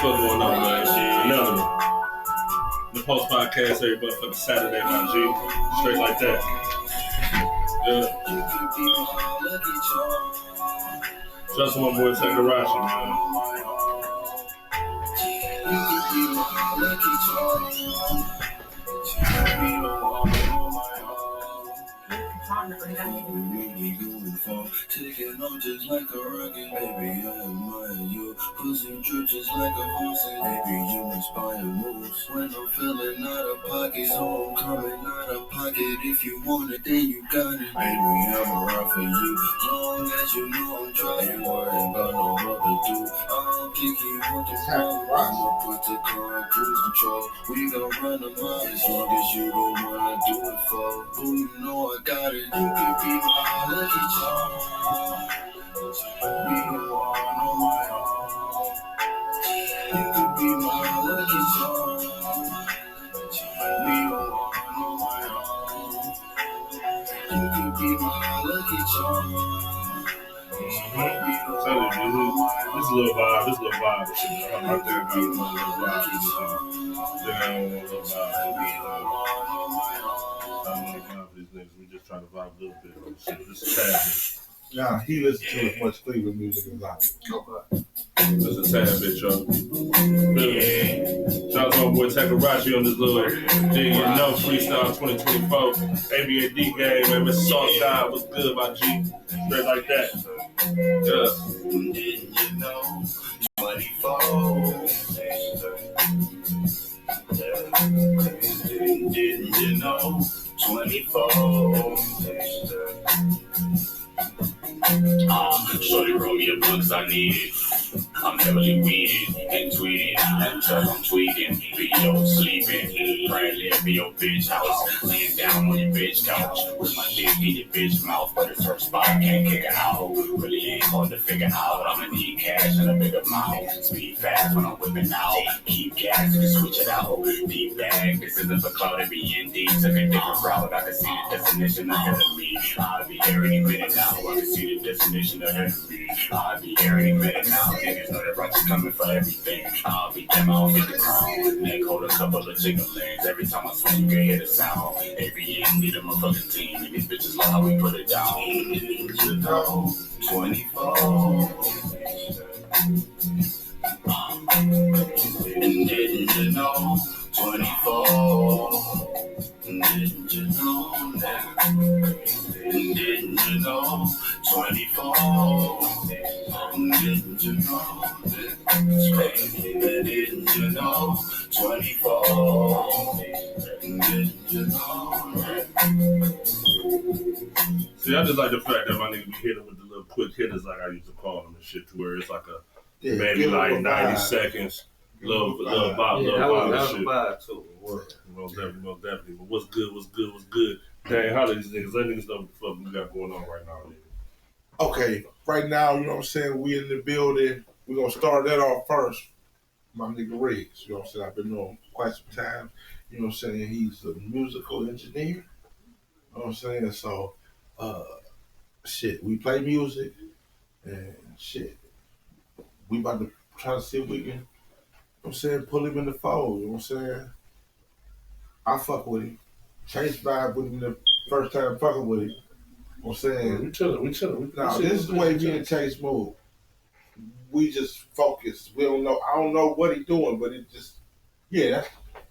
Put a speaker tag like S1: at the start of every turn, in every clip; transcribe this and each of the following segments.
S1: What's going on, man? Another one. The Post Podcast every motherfucking Saturday, my G. Straight like that. Yeah. Shout out to my boy Takarashi, man.
S2: Taking on just like a rocket, baby, I admire you. Pussy drip just like a faucet, baby, you inspire moves. When I'm feeling out of pocket, so I'm coming out of pocket. If you want it, then you got it, baby, I'm around for you. Long as you know I'm trying, worrying about no what to do. I'll kick you with the phone, I'ma put the car on cruise control. We gon' run them out as long as you don't wanna do it for. Boo, you know I got it, you can be my lucky charm. We don't want on my own. You could be my lucky charm. We don't want on my own. You could be my lucky charm.
S1: This little vibe and shit. I'm out there got a little vibe and shit. Then I don't want a little vibe. I don't want to vibe with these niggas. We just try to vibe a little bit. Shit, just a tad bit.
S3: Nah, he listens to as much Cleveland music as I do.
S1: Just a tad bit, y'all. Yeah. Shout out to my boy Takarashi on this little Dig You Know Freestyle 2024 ABAD game, man. Mr. Salt God, what's good, my G? Straight like that. Yeah.
S2: Didn't you know 24? Didn't you know 24? Shorty roll me a blunt 'cause I need it. I'm heavily weeded and tweeted until I'm tweaking. Video sleeping, praying live in your bitch house. Laying down on your bitch couch with my dick in your bitch mouth, but it's her spot, can't kick it out. Really ain't hard to figure out. I'ma need cash in a bigger mouth. Speed fast when I'm whipping out. Keep gas and switch it out. Deep bag, this isn't for cloud. ND took a different route. I can see the destination ahead of me. I'll be here any minute now. I can see the destination ahead of me. I'll be here any minute now. Niggas know that righteous coming for everything. I'll be them, I don't get the crown. Neck hold a couple of chicken legs. Every time I swing, you can hear the sound. Every end need a motherfucking team. And these bitches love how we put it down. You know, 24. And didn't you know, 24. Didn't you know that? Didn't you know, 24. Didn't you know that? Didn't you know, 24. Didn't you know that?
S1: See, I just like the fact that my nigga be hitting with the little quick hitters like I used to call them and shit, to where it's like a maybe like 90 seconds. Little vibe,
S4: that was
S1: shit.
S4: a vibe too.
S1: Most definitely. But what's good? Dang, how these niggas? Let niggas know what the fuck we got going on right now, nigga.
S3: Okay, right now, you know what I'm saying? We in the building. We're going to start that off first. My nigga Riggs, you know what I'm saying? I've been knowing him quite some time. You know what I'm saying? He's a musical engineer. You know what I'm saying? So, shit, we play music and shit. We about to try to see if we can, you know what I'm saying, pull him in the fold, you know what I'm saying? I fuck with him. Chase vibe with him the first time fucking with him. You know what I'm saying?
S1: We chilling.
S3: Now, this is the way me and Chase move. We just focus. We don't know. I don't know what he's doing, but it just, yeah,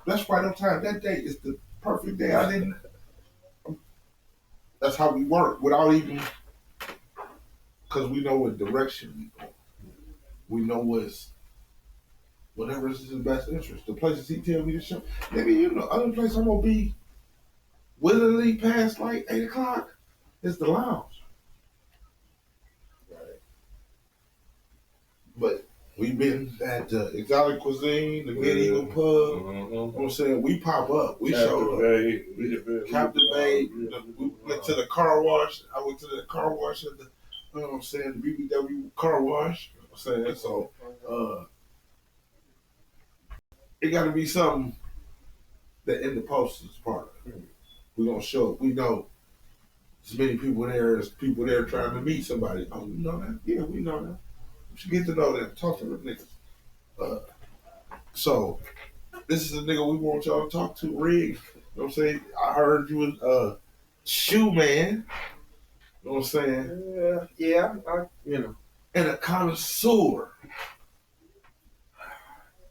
S3: that's right on time. That day is the perfect day. That's how we work without even, because we know what direction we go. We know whatever is his best interest. The places he tell me to show. Maybe, you know, other place I'm going to be willingly past like 8 o'clock is the lounge. Right. But we've been at the Exotic Cuisine, the Medieval Pub.
S1: Mm-hmm.
S3: You know what I'm saying? We pop up. We showed up. Captivate. We went to the car wash. I went to the car wash at the, you know what I'm saying, the BBW car wash. You know what I'm saying? So, it got to be something that NdAPost is part of. We're going to show up. We know as many people there as people there trying to meet somebody. Oh, you know that? Yeah, we know that. We should get to know them. Talk to them niggas. So this is the nigga we want y'all to talk to, Riggs. You know what I'm saying? I heard you was a shoe man. You know what I'm saying?
S4: Yeah,
S3: And a connoisseur.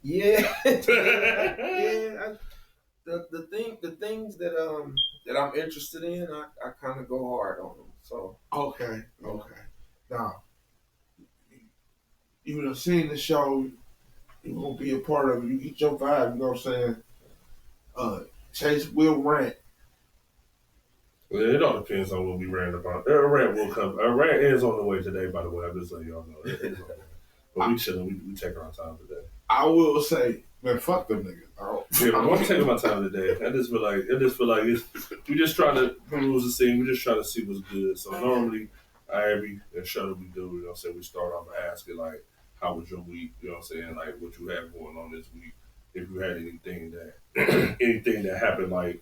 S4: Yeah. Yeah. The things that I'm interested in, I kind of go hard on them. So
S3: Okay. Now, you have seen the show. You gonna be a part of it. You get your vibe. You know what I'm saying? Chase will rant.
S1: Well, it all depends on what we rant about. A rant will come. A rant is on the way today, by the way. I'm just letting y'all know. It is on the way. But we chilling. We taking our time today.
S3: I will say, man, fuck them niggas.
S1: Yeah, I'm taking my time today. I just feel like we just trying to peruse the scene. We just trying to see what's good. So normally, every show that we do, you know what I'm saying, we start off by asking, like, how was your week? You know what I'm saying? Like, what you have going on this week. If you had anything that happened, like,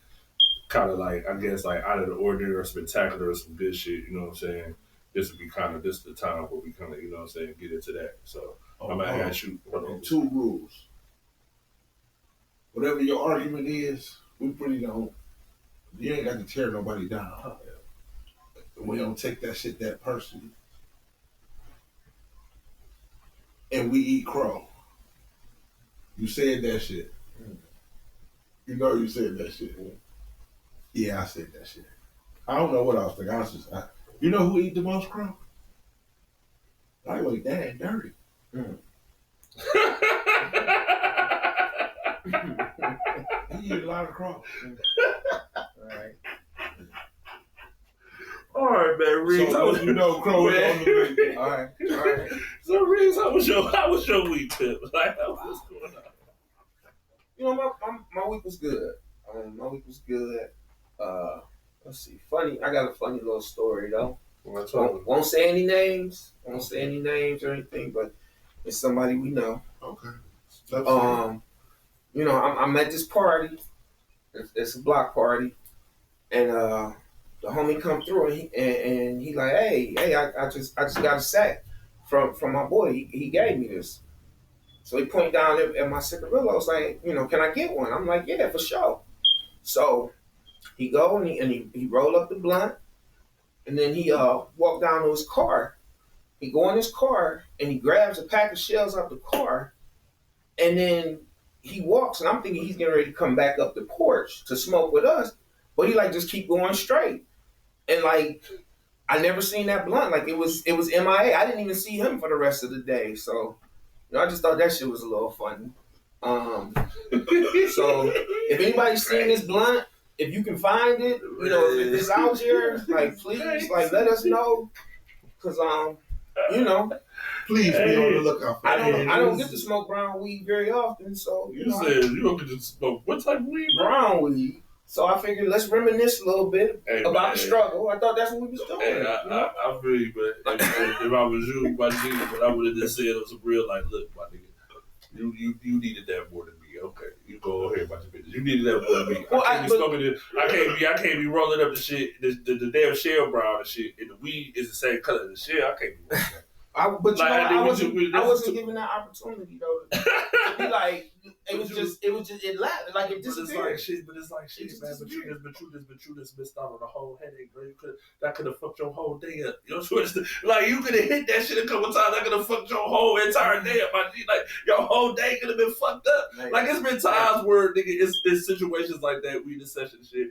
S1: kind of like, I guess, like, out of the ordinary or spectacular or some good shit, you know what I'm saying? This would be this the time where we kind of, you know what I'm saying, get into that. So, I'm going to ask you.
S3: Two rules. Whatever your argument is, we pretty don't. You ain't got to tear nobody down. We don't take that shit that personally. And we eat crow. You said that shit. You know you said that shit. Yeah, I said that shit. I don't know what I was thinking. You know who eat the most crow? Lightweight, that ain't dirty. He eat a lot of crow.
S1: All right, man, Riggs.
S3: So you know crow is on the way.
S4: all right.
S1: So, Riggs, how was your week, Pip? Like, what's going on?
S4: You know, my week was good. My week was good. Let's see. Funny. I got a funny little story though. Won't say any names. Won't say any names or anything, but it's somebody we know.
S3: Okay.
S4: You know, I'm at this party. It's a block party, and the homie come through and he like, hey, I just got a sack from my boy. He gave me this. So he pointed down at my cigarillo. I was like, you know, can I get one? I'm like, yeah, for sure. So he go and he roll up the blunt, and then he walk down to his car. He go in his car and he grabs a pack of shells out the car, and then he walks. And I'm thinking he's getting ready to come back up the porch to smoke with us, but he like just keep going straight. And like I never seen that blunt. Like it was MIA. I didn't even see him for the rest of the day. So. You know, I just thought that shit was a little funny. So if anybody's seen this blunt, if you can find it, you know, if it's out here, like please, like let us know, cause you know,
S3: please be on the lookout for
S4: I don't get to smoke brown weed very often, so
S1: you said you don't get to smoke what type of weed?
S4: Brown weed. So I figured let's reminisce a little bit about the struggle. I thought that's what we was doing.
S1: Hey, I feel you, but if I was you, my nigga, but I would have just said it was a real like, look, my nigga, you needed that more than me. Okay, you go ahead about your business. You needed that more than me.
S4: Well,
S1: I can't be rolling up the shit, the damn shell brown and shit, and the weed is the same color as the shell. I can't be rolling that.
S4: But I wasn't given that opportunity though to be like it was just it laughed like it disappeared.
S1: But it's like shit, man. But you just missed out on the whole headache, bro. That could have fucked your whole day up. You know what I'm saying? Like you could have hit that shit a couple times. That could have fucked your whole entire day up, my G. Like your whole day could have been fucked up. Man, like it's been times where nigga, it's situations like that. We in the session shit,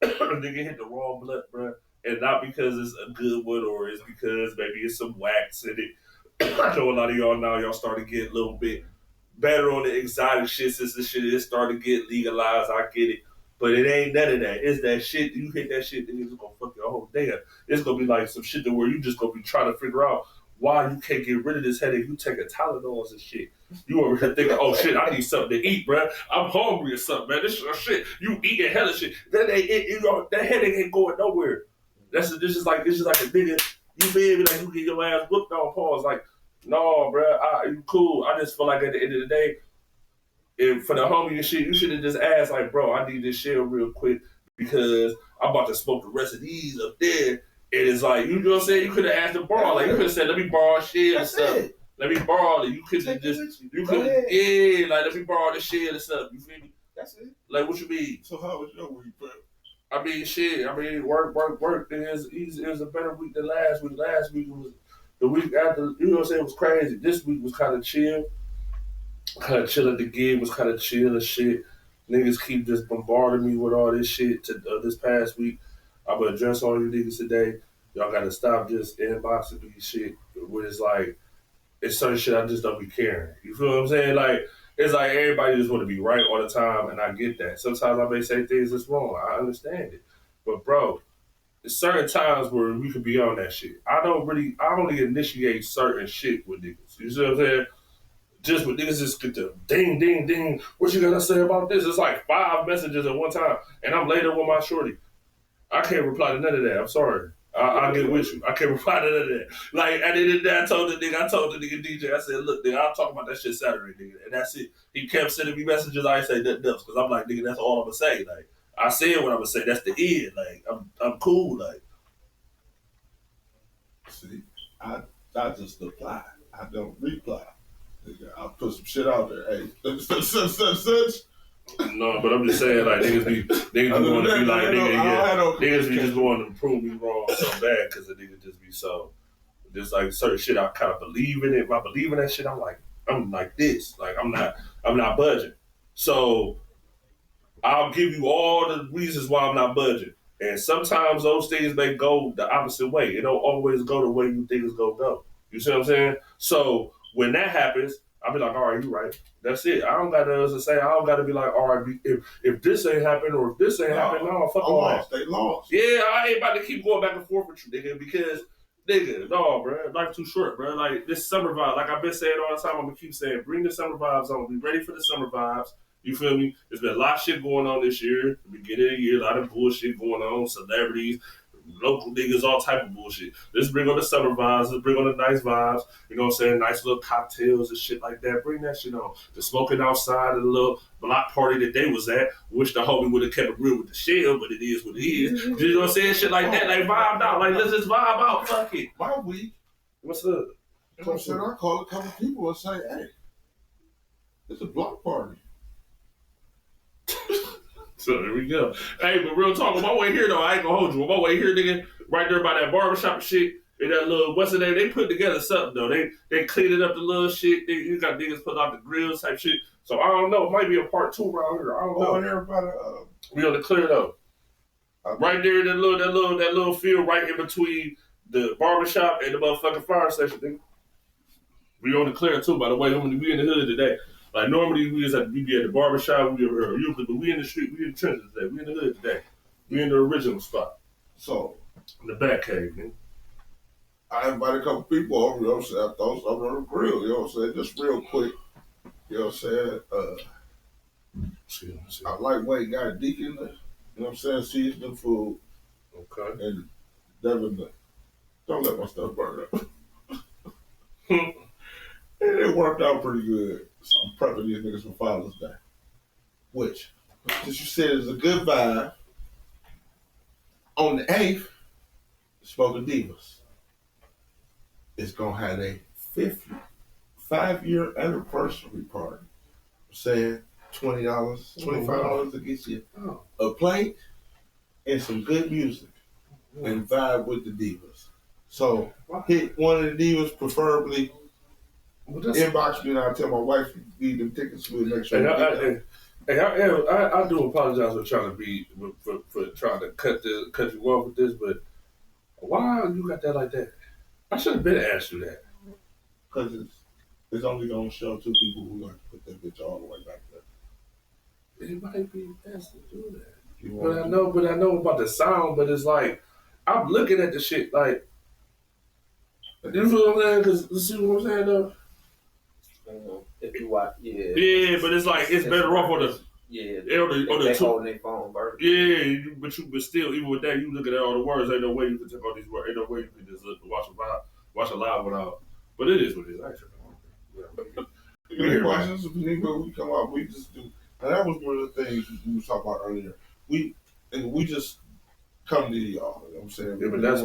S1: nigga hit the wrong blunt, bro. And not because it's a good one or it's because maybe it's some wax in it. I know a lot of y'all now, y'all starting to get a little bit better on the exotic shit since the shit is starting to get legalized. I get it. But it ain't none of that. It's that shit. You hit that shit, then it's going to fuck your whole day up. It's going to be like some shit to where you just going to be trying to figure out why you can't get rid of this headache. You taking Tylenols and shit. You over here thinking, oh shit, I need something to eat, bro. I'm hungry or something, man. This shit. You eating hella shit. That headache ain't going nowhere. This is like a nigga. You feel me? Like you get your ass whooped on pause. Like, no, bro, you cool. I just feel like at the end of the day, if for the homie and shit, you should have just asked, like, bro, I need this shit real quick because I'm about to smoke the rest of these up there. And it's like, you know what I'm saying? You could have asked to borrow. Like, you could have said, let me borrow shit and stuff. Let me borrow it. You could just, you could, yeah, like let me borrow this shit or something. You feel me?
S4: That's it.
S1: Like what you mean?
S3: So how was your week, bro?
S1: I mean, shit. I mean, work. It was a better week than last week. Last week was the week after. You know what I'm saying? It was crazy. This week was kind of chill. Kind of chill at the gig. Was kind of chill and shit. Niggas keep just bombarding me with all this shit. This past week, I'm gonna address all you niggas today. Y'all gotta stop just inboxing me shit. Where it's like, it's certain shit I just don't be caring. You feel what I'm saying? Like, it's like everybody just want to be right all the time, and I get that. Sometimes I may say things that's wrong. I understand it. But, bro, there's certain times where we could be on that shit. I only initiate certain shit with niggas. You see what I'm saying? Just with niggas just get the ding, ding, ding. What you gotta say about this? It's like 5 messages at one time, and I'm later with my shorty. I can't reply to none of that. I'm sorry. I'll get with you. I can't reply to none of that. Like, at the end of the day, I told the nigga DJ, I said, look, nigga, I'll talk about that shit Saturday, nigga. And that's it. He kept sending me messages. I ain't say nothing else. Because I'm like, nigga, that's all I'm going to say. Like, I said what I'm going to say. That's the end. Like, I'm cool. Like,
S3: See, I just reply. I don't reply. I'll put some shit out there. Hey, such.
S1: no, but I'm just saying, like, niggas be going to be like, niggas be just going to prove me wrong so bad because the nigga just be so, just like certain shit I kind of believe in it. If I believe in that shit, I'm like this. Like, I'm not budging. So I'll give you all the reasons why I'm not budging. And sometimes those things may go the opposite way. It don't always go the way you think it's gonna go. You see what I'm saying? So when that happens, I'll be like, all right, you right. That's it. I don't got nothing else to say. I don't got to be like, all right, if this ain't happened or if this ain't happened, no, fuck all that.
S3: They lost.
S1: Yeah, I ain't about to keep going back and forth with you, nigga, because, nigga, no, bro, life too short, bro. Like, this summer vibe, like I've been saying all the time, I'm going to keep saying, bring the summer vibes on. Be ready for the summer vibes. You feel me? There's been a lot of shit going on this year. The beginning of the year, a lot of bullshit going on. Celebrities, local niggas, all type of bullshit. Let's bring on the summer vibes. Let's bring on the nice vibes. You know what I'm saying? Nice little cocktails and shit like that. Bring that shit on. The smoking outside of the little block party that they was at. Wish the homie would have kept it real with the shell, but it is what it is. You know what I'm saying? Shit like that. Like, vibe out. Like, let's just vibe out. Fuck it.
S3: My week.
S1: What's up?
S3: You know what I'm saying? I call a couple people and say, hey, it's a block party.
S1: So there we go. Hey, but real talk, on my way here though, I ain't gonna hold you. On my way here, nigga, right there by that barbershop shit, and that little what's the name? They put together something though. They cleaned up the little shit. You got niggas put out the grills type shit. So I don't know. It might be a part 2 around here. I don't know.
S3: Everybody,
S1: we on the clear though. Right there in that little field right in between the barbershop and the motherfucking fire station, nigga. We on the clear too, by the way. We in the hood today. Like, normally we be at the barbershop, usually, but we in the street, we in the trenches today. We in the hood today. We in the original spot.
S3: So,
S1: in the back cave, man.
S3: I invited a couple people over, you know what I'm saying? I thought something on the grill, you know what I'm saying? Just real quick, you know what I'm saying? I lightweight got a deacon, you know what I'm saying? Seasoning food.
S1: Okay.
S3: And Devin, don't let my stuff burn up. And it worked out pretty good. So I'm prepping these niggas for Father's Day. Which, since you said it's a good vibe, on the 8th, Spoken Divas is going to have a 5-year anniversary party. I'm saying $20, $25 to get you a plate and some good music and vibe with the divas. So hit one of the divas, preferably. Inbox me and I'll tell my wife to leave them tickets. We'll make sure.
S1: I do apologize for trying to be for trying to cut you off with this, but why you got that like that? I should have been asked you that.
S3: Because it's only gonna show 2 people who like to put that bitch all the way back there.
S1: It might be best to do that. But I know about the sound. But it's like I'm looking at the shit like. You feel what I'm saying? Because you see what I'm saying though.
S4: If you watch,
S1: yeah, but it's like it's better off on the
S4: they holding their phone, bro.
S1: Yeah, but still, even with that, you look at all the words. Ain't no way you can take all these words. Ain't no way you can just watch a live without. But it is what it is. Actually,
S3: we come out, we just do. And that was one of the things we were talking about earlier. We just come to y'all. You know what I'm saying?
S1: Yeah, but that's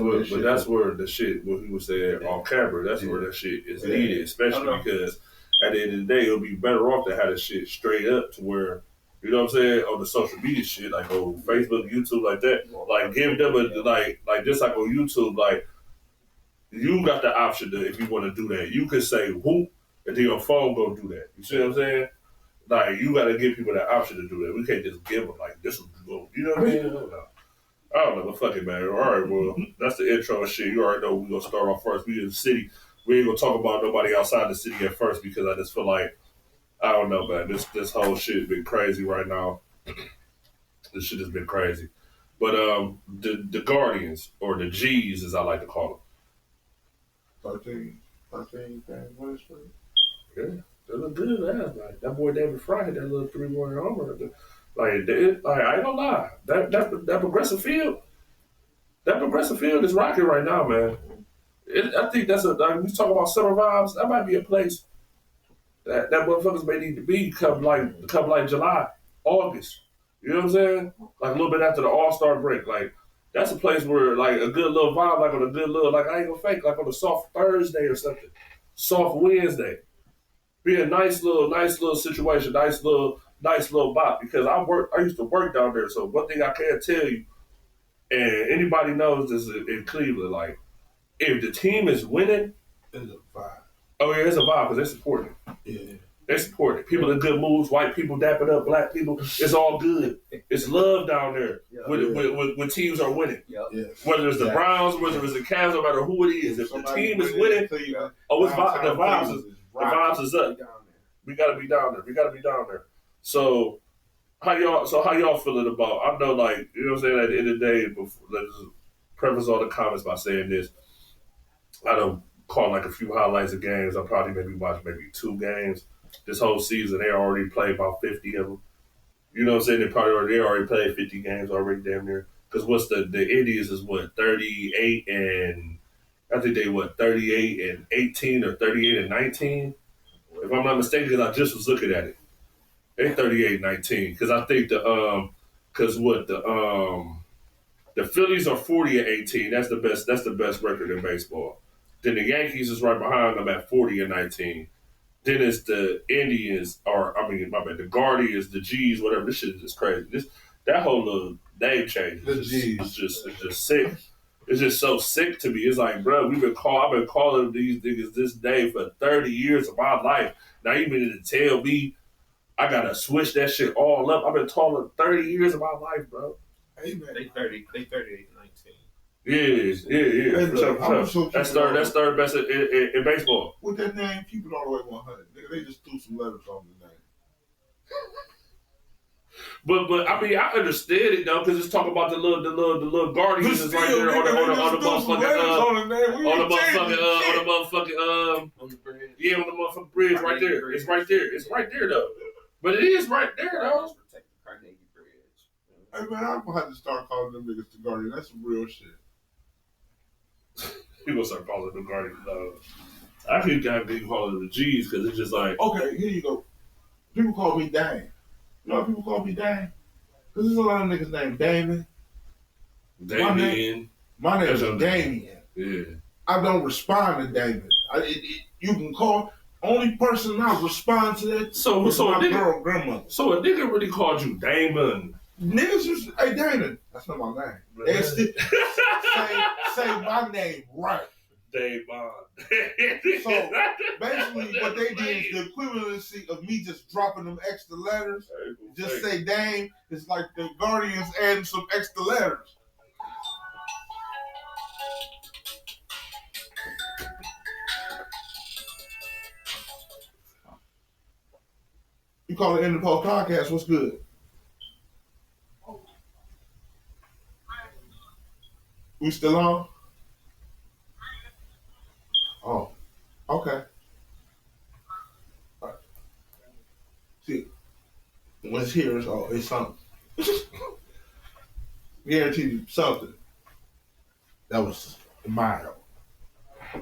S1: where the shit, what he was saying on camera, that's where that shit is needed, especially because at the end of the day, it'll be better off to have the shit straight up to where, you know what I'm saying, on the social media shit, like on Facebook, YouTube, like that. Like, give them like just like on YouTube, like, you got the option to, if you want to do that, you could say whoop, and then your phone go do that. You see what I'm saying? Like, you got to give people that option to do that. We can't just give them, like, this will go. You know what I mean? I don't know, but fuck it, man. All right, well, that's the intro and shit. You already know we're going to start off first. We in the city. We ain't going to talk about nobody outside the city at first because I just feel like, I don't know, man. This whole shit has been crazy right now. This shit has been crazy. But the Guardians, or the G's as I like to call
S3: them. 13 winners for you?
S1: Yeah, they look good, man. Like, that boy David Fry had that little 3-1 homer. Like, I ain't gonna lie. That progressive field is rocking right now, man. I think that's like, we talk about summer vibes. That might be a place that motherfuckers may need to be come like July, August. You know what I'm saying? Like a little bit after the All-Star break. Like, that's a place where, like, a good little vibe, like on a good little, like, I ain't gonna fake, like on a soft Thursday or something, soft Wednesday. Be a nice little situation, nice little bop. Because I used to work down there, so one thing I can tell you, and anybody knows this in Cleveland, like, if the team is winning,
S3: it's a vibe.
S1: Oh yeah, it's a vibe because they support it.
S3: Yeah.
S1: They support it. People in good moods, white people dapping up, black people. It's all good. It's love down there when teams are winning.
S3: Yes.
S1: Whether it's the Browns, whether it's the Cavs, no matter who it is. If the team is winning, it's the vibes is up. We gotta be down there. So how y'all feeling about? I know, like, you know what I'm saying. At the end of the day, let's just preface all the comments by saying this. I don't caught like a few highlights of games. I probably maybe watched 2 games this whole season. They already played about 50 of them. You know what I'm saying? They already played 50 games already, damn near. Because what's the Indians is 38 and I think they 38 and 18 or 38 and 19. If I'm not mistaken, because I just was looking at it. They 38 and 19. Because I think the Phillies are 40 and 18. That's the best record in baseball. Then the Yankees is right behind them at 40 and 19. Then it's the Indians, the Guardians, the G's, whatever. This shit is just crazy. That whole little name change is just sick. It's just so sick to me. It's like, bro, I've been calling these niggas this day for 30 years of my life. Now you mean to tell me I gotta switch that shit all up? I've been calling 30 years of my life, bro.
S4: Hey man, they 38 and 19.
S1: Yeah. For sure. That's third best in baseball.
S3: With that name, keep it all the way 100. They just threw some letters on the name.
S1: But I mean, I understand it though, because it's talking about the little Guardians is right there on the bridge. Yeah, on the motherfucking bridge right there. It's right there. It's right there though. But it is right there though.
S3: Hey man, I'm gonna have to start calling them niggas the Guardians. That's some real shit.
S1: People start calling them Guardians though. I think I can call them the G's because it's just like,
S3: okay, here you go. People call me Dame. You know what people call me Dame? Because there's a lot of niggas named Damon.
S1: Damien.
S3: My name is Damien.
S1: Yeah.
S3: I don't respond to Damon. You can call. Only person I respond to that is my girl grandmother.
S1: So a nigga really called you Damon.
S3: Niggas just, hey Damon, that's not my name. They still say my name right.
S1: Damon.
S3: So basically what they did is the equivalency of me just dropping them extra letters. Just say Dame. It's like the Guardians adding some extra letters. You call it NdAPostPodcast, what's good? We still on? Oh, okay. All right. See, when it's here, it's something. Guarantee you something. That was mild.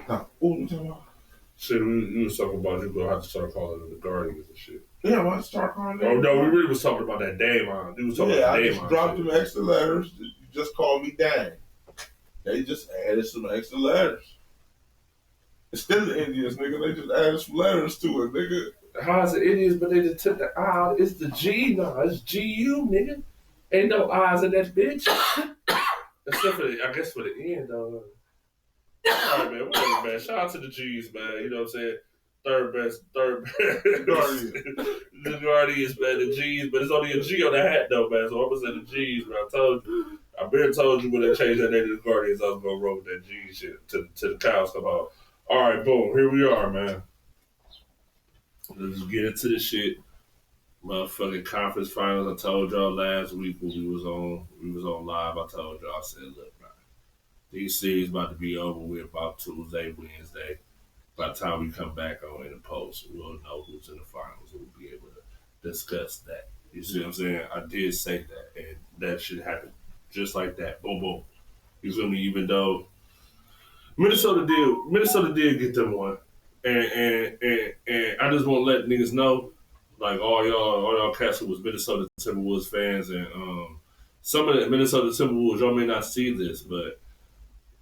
S3: Now, what you talking about?
S1: Shit, we was talking about you gonna have to start calling them the Guardians and shit.
S3: Yeah, I want to start calling them.
S1: Oh no, we really was talking about that Damon. We was talking about
S3: I just dropped them extra letters. You just call me Dang. They just added some extra letters. It's still the Indians, nigga. They just added some letters to it, nigga.
S1: How is it Indians, but they just took the I? It's the G. No, it's GU, nigga. Ain't no I's in that bitch. Except for I guess for the end, though. All right, man. Whatever, man. Shout out to the G's, man. You know what I'm saying? Third best. The Guardians, man. The G's, but it's only a G on the hat, though, man. So I'm gonna say the G's, man. I've been told you when they changed that name to the Guardians, I was gonna roll with that G shit to the cows come out. All right, boom. Here we are, man. Let's get into this shit. Motherfucking conference finals. I told y'all last week when we was on live. I told y'all, I said, look, man, these series about to be over with about Tuesday, Wednesday. By the time we come back on in the post, we'll know who's in the finals. We'll be able to discuss that. You see what I'm saying? I did say that, and that should happen just like that. Boom, boom. You feel me? Even though Minnesota did get them one, and I just want to let niggas know, like all y'all cats who was Minnesota Timberwolves fans, and some of the Minnesota Timberwolves, y'all may not see this, but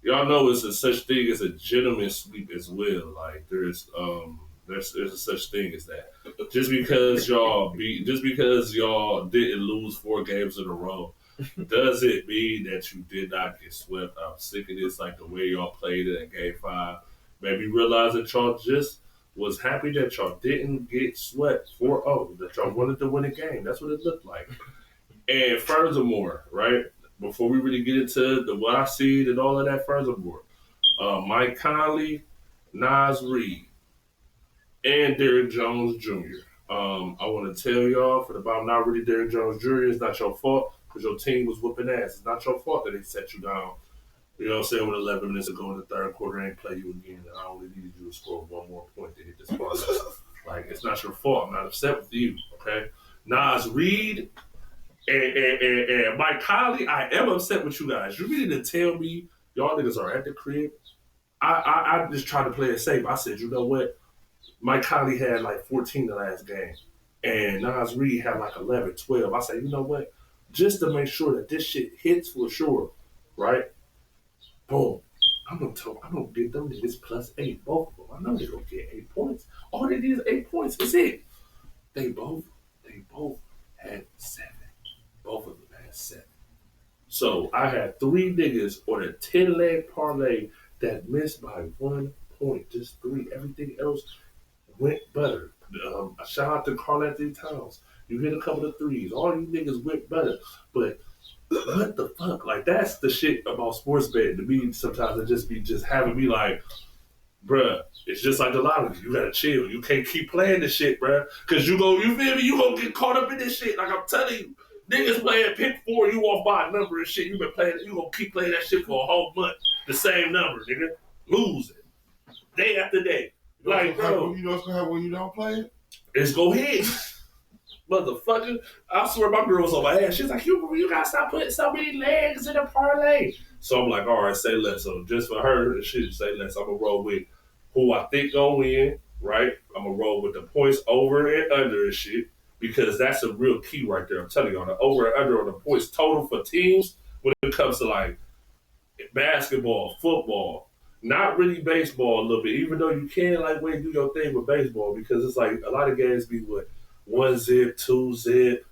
S1: y'all know it's a such thing as a gentleman's sweep as well. Like there's a such thing as that. Just because y'all didn't lose 4 games in a row, does it mean that you did not get swept? I'm sick of this, like the way y'all played it in Game 5. Maybe realize that y'all just was happy that y'all didn't get swept 4-0, that y'all wanted to win a game. That's what it looked like. And furthermore, right, before we really get into what I see and all of that, furthermore, Mike Conley, Nas Reed, and Derrick Jones Jr. I want to tell y'all about not really Derrick Jones Jr. It's not your fault because your team was whooping ass. It's not your fault that they set you down. You know what I'm saying? With 11 minutes to go in the third quarter, I ain't play you again. And I only needed you to score 1 more point to hit this point. Like, it's not your fault. I'm not upset with you, okay? Nas Reed and Mike Conley, I am upset with you guys. You really didn't tell me y'all niggas are at the crib. I just tried to play it safe. I said, you know what? Mike Conley had like 14 the last game. And Nas Reed had like 11, 12. I said, you know what? Just to make sure that this shit hits for sure, right? Boom. I'm gonna get them niggas +8, both of them. I know they're gonna get 8 points. All they need is 8 points. That's it. They both had 7. Both of them had 7. So I had 3 niggas on a 10-leg parlay that missed by 1 point. Just 3. Everything else went better. Shout out to Karl Anthony Towns. You hit a couple of threes. All you niggas went better. But what the fuck? Like, that's the shit about sports betting. To me, sometimes it just be having me like, bruh, it's just like the lottery. You gotta chill. You can't keep playing this shit, bruh. Cause you feel me? You gonna get caught up in this shit. Like I'm telling you, niggas playing pick 4, you off by a number and shit. You gonna keep playing that shit for a whole month. The same number, nigga. Losing. Day after day. Like, bro.
S3: You know what's gonna happen when you don't play it?
S1: It's go ahead. Motherfucker. I swear my girl was on my ass. She's like, you gotta stop putting so many legs in a parlay. So I'm like, all right, say less. So just for her, she say less. I'm gonna roll with who I think gonna win, right? I'm gonna roll with the points over and under and shit, because that's a real key right there. I'm telling you, on the over and under on the points total for teams when it comes to like basketball, football, not really baseball a little bit, even though you can like do your thing with baseball, because it's like a lot of games be what 1 zip, 2 zip.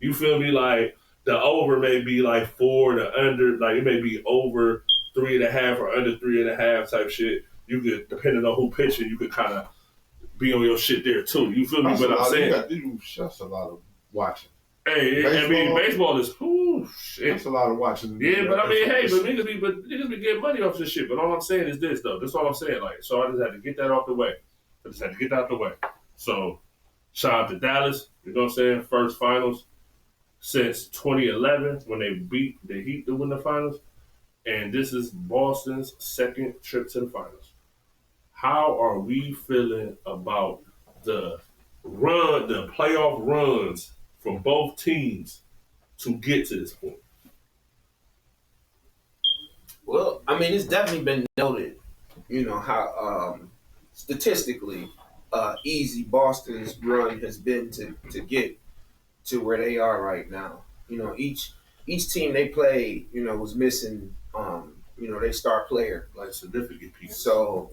S1: You feel me? Like the over may be like 4, the under like it may be over 3.5 or under 3.5 type shit. You could, depending on who pitching, you could kind of be on your shit there too. You feel me?
S3: That's
S1: what I'm saying?
S3: That's a lot of watching.
S1: Hey, baseball is shit.
S3: That's a lot of watching.
S1: Yeah, but I mean, hey, niggas be getting money off this shit. But all I'm saying is this, though. That's all I'm saying. Like, so I just had to get that off the way. So, shout out to Dallas. You know what I'm saying? First finals since 2011 when they beat the Heat to win the finals, and this is Boston's second trip to the finals. How are we feeling about the playoff runs from both teams to get to this point?
S4: Well, I mean, it's definitely been noted, you know, how statistically easy Boston's run has been to get to where they are right now. You know, each each team they played, was missing, their star player.
S1: Like significant piece.
S4: So,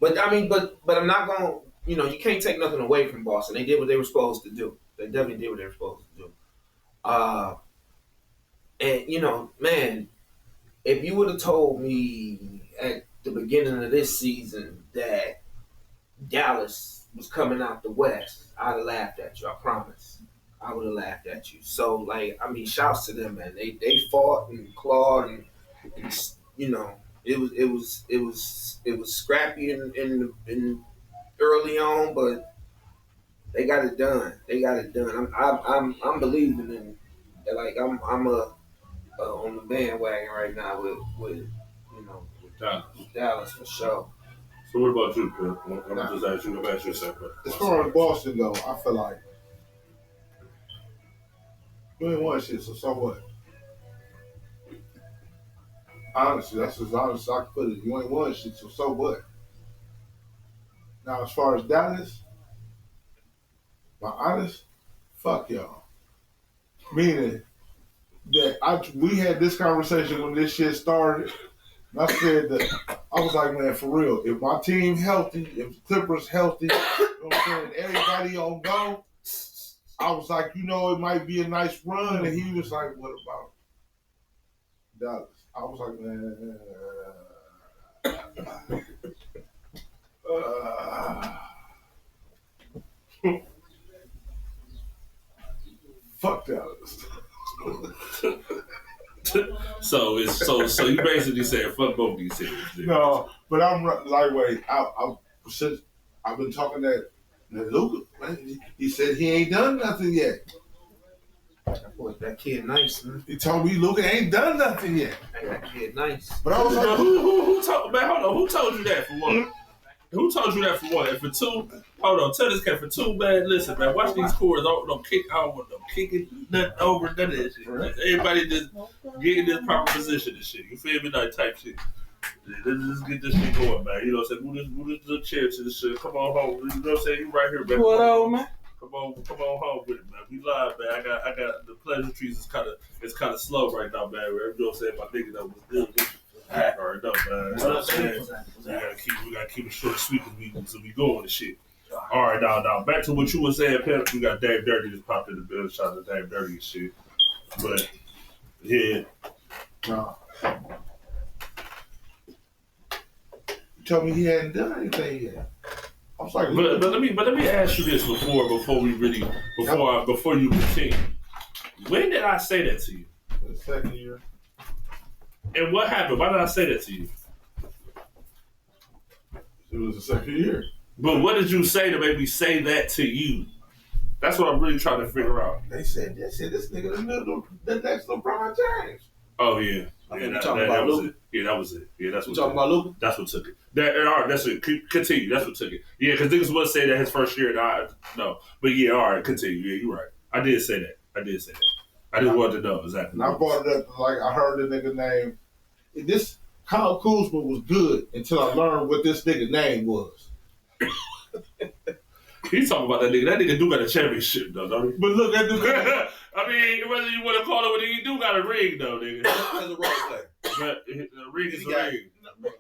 S4: but I mean, but I'm not gonna, you can't take nothing away from Boston. They did what they were supposed to do. They definitely did what they were supposed to do. And man, if you would have told me at the beginning of this season that Dallas was coming out the West, I'd have laughed at you. I promise. I would have laughed at you. So, like, I mean, shouts to them, man. They fought and clawed, and it was scrappy in early on, but they got it done. They got it done. I'm believing in, like, I'm on the bandwagon right now with Dallas for sure.
S1: So what about you, Phil? I'm just asking you about yourself.
S3: As far as Boston though, I feel like you ain't won shit, so what? Honestly, that's as honest as I can put it. You ain't won shit, so what? Now, as far as Dallas, my honest, fuck y'all. Meaning that we had this conversation when this shit started. And I said that I was like, man, for real, if my team healthy, if the Clippers healthy, you know what I'm saying, everybody on go, I was like, it might be a nice run. And he was like, what about Dallas? I was like, man, fuck Dallas.
S1: So you basically said fuck both these teams.
S3: No, but I'm lightweight. I've been talking that Luka, man, he said he ain't done nothing yet.
S4: That kid nice, man.
S3: He told me Luka ain't done nothing yet.
S4: That kid nice.
S3: But I was like,
S1: who told, man, hold on, who told you that for one? Who told you that for one? And for two, hold on, tell this cat for two, man, listen, man, watch these cores, don't kick out with them kicking nothing over, none of that shit. Like, everybody just get in this proper position and shit. You feel me? Like type shit. Let's get this shit going, man. You know what I'm saying? Move this little chair to the shit. Come on home. You know what I'm saying? You right here, man.
S4: What up, man?
S1: Come on home with it, man. We live, man. I got the pleasantries is kind of slow right now, man. You know what I'm saying? My nigga that was good. Alright, no, man. You know what I'm saying? We gotta keep it short and sweet as we go on the shit. Alright, now back to what you were saying, Pam. We got Dave Dirty just popped in the building. Shout out to Dave Dirty and shit. But yeah.
S3: no. You told me he hadn't done anything yet. I was like,
S1: but let me ask you this before you continue. When did I say that to you?
S3: The second year.
S1: And what happened? Why did I say that to you?
S3: It was the second year.
S1: But what did you say to make me say that to you? That's what I'm really trying to figure out.
S3: They said this nigga the next LeBron James.
S1: Oh yeah.
S5: I think you're talking about Luka.
S1: Yeah, that was it. Yeah, that's what.
S5: You talking about Luka?
S1: That's what took it. All right, that's it. Continue. That's what took it. Yeah, because niggas was say that his first year, no. But yeah, all right, continue. Yeah, you're right. I did say that. I just wanted to know exactly.
S3: And I brought it up like I heard the nigga name. This Kyle Kuzma was good until I learned what this nigga name was.
S1: He's talking about that nigga. That nigga do got a championship though, don't he?
S3: But look at the
S1: I mean, whether you want to call it what he do got a ring though, nigga.
S5: As a role player.
S1: But the ring is a ring.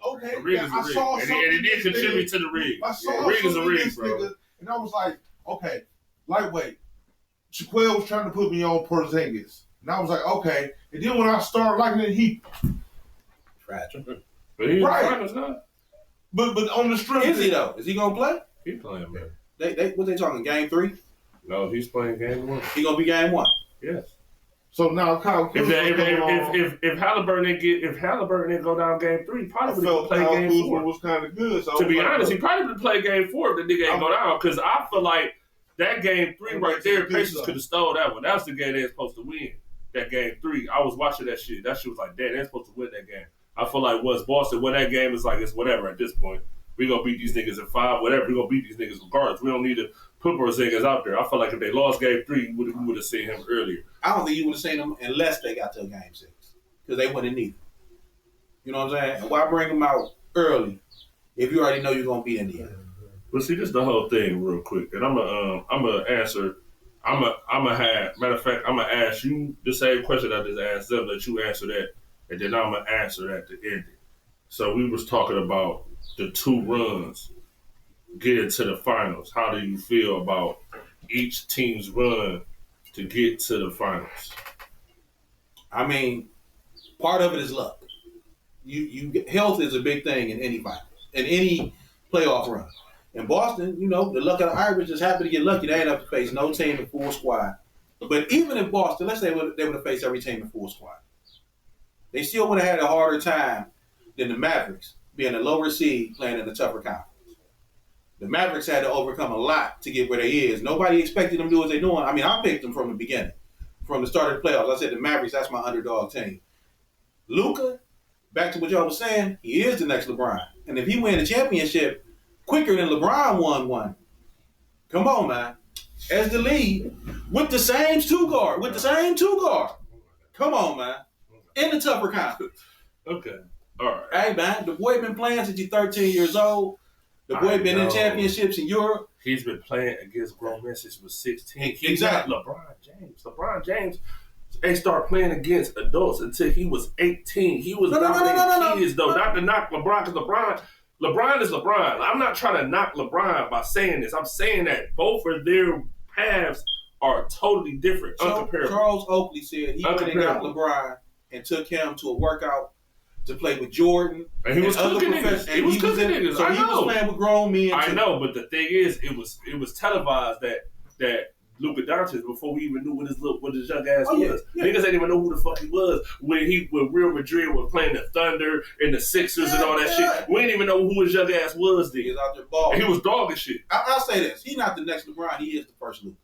S3: Okay,
S1: a ring is a
S3: I
S1: ring.
S3: saw
S1: And
S3: something
S1: he did contribute to the ring.
S3: I saw
S1: a ring is a
S3: something in
S1: ring,
S3: this
S1: bro.
S3: nigga, and I was like, okay, lightweight. Shaquille was trying to put me on Porzingis. And I was like, okay. And then when I started liking it, he
S5: Fragile.
S1: But he's
S3: right. But on the strength.
S5: Is he though? Is he gonna play?
S1: He playing, man.
S5: They what they talking? Game 3?
S1: No, he's playing game 1.
S5: He gonna be game 1.
S1: Yes.
S3: So now Kyle Kuzma
S1: if Halliburton didn't go down game 3, probably would have played
S3: Kyle
S1: game
S3: Kuzma
S1: 4.
S3: was kind of good. So
S1: To be honest, he probably would have played game 4 if the nigga ain't go down. Because I feel like that game 3 right there, Pacers could have stole that one. That was the game they were supposed to win. That game 3. I was watching that shit. That shit was like, damn, they're supposed to win that game. I feel like once Boston win that game, it's like it's whatever at this point. We gonna beat these niggas in 5, whatever. We gonna beat these niggas regardless. We don't need to put Porzingis out there. I feel like if they lost game 3, we would have seen him earlier.
S5: I don't think you would have seen him unless they got to a game 6. Because they wouldn't need him. You know what I'm saying? And why bring him out early if you already know you're gonna beat Indiana?
S1: But see, this is the whole thing real quick. And I'm gonna answer Matter of fact, I'm gonna ask you the same question I just asked them, that you answer that, and then I'm gonna answer that to end it. So we was talking about the 2 runs getting to the finals. How do you feel about each team's run to get to the finals?
S5: I mean, part of it is luck. Health is a big thing in any playoff run. In Boston, the luck of the Irish just happened to get lucky. They ain't have to face no team in full squad. But even in Boston, let's say they would have faced every team in full squad. They still would have had a harder time than the Mavericks, being a lower seed playing in a tougher conference. The Mavericks had to overcome a lot to get where they is. Nobody expected them to do what they're doing. I mean, I picked them from the beginning. From the start of the playoffs, I said the Mavericks, that's my underdog team. Luka, back to what y'all was saying, he is the next LeBron. And if he win the championship quicker than LeBron won one, come on, man. As the lead, with the same two guard. Come on, man. In the tougher conference.
S1: Okay. All right.
S5: Hey, man, the boy been playing since he's 13 years old. The boy been in championships in Europe.
S1: He's been playing against grown men since he was 16. He's
S5: Exactly.
S1: not LeBron James. LeBron James ain't start playing against adults until he was 18. He was dominating kids, though. Not to knock LeBron, because LeBron is LeBron. I'm not trying to knock LeBron by saying this. I'm saying that both of their paths are totally different, uncomparable.
S5: Charles Oakley said he went and got LeBron and took him to a workout to play with Jordan.
S1: And he was cooking niggas.
S5: He was was playing with grown men.
S1: I know, but the thing is, it was televised that Luka Doncic, before we even knew what his young ass was. Yeah. Niggas ain't even know who the fuck he was when Real Madrid was playing the Thunder and the Sixers and all that shit. We didn't even know who his young ass was then.
S5: He was out there balling.
S1: And he was dogging shit.
S5: I'll say this: he's not the next LeBron. He is the first Luka.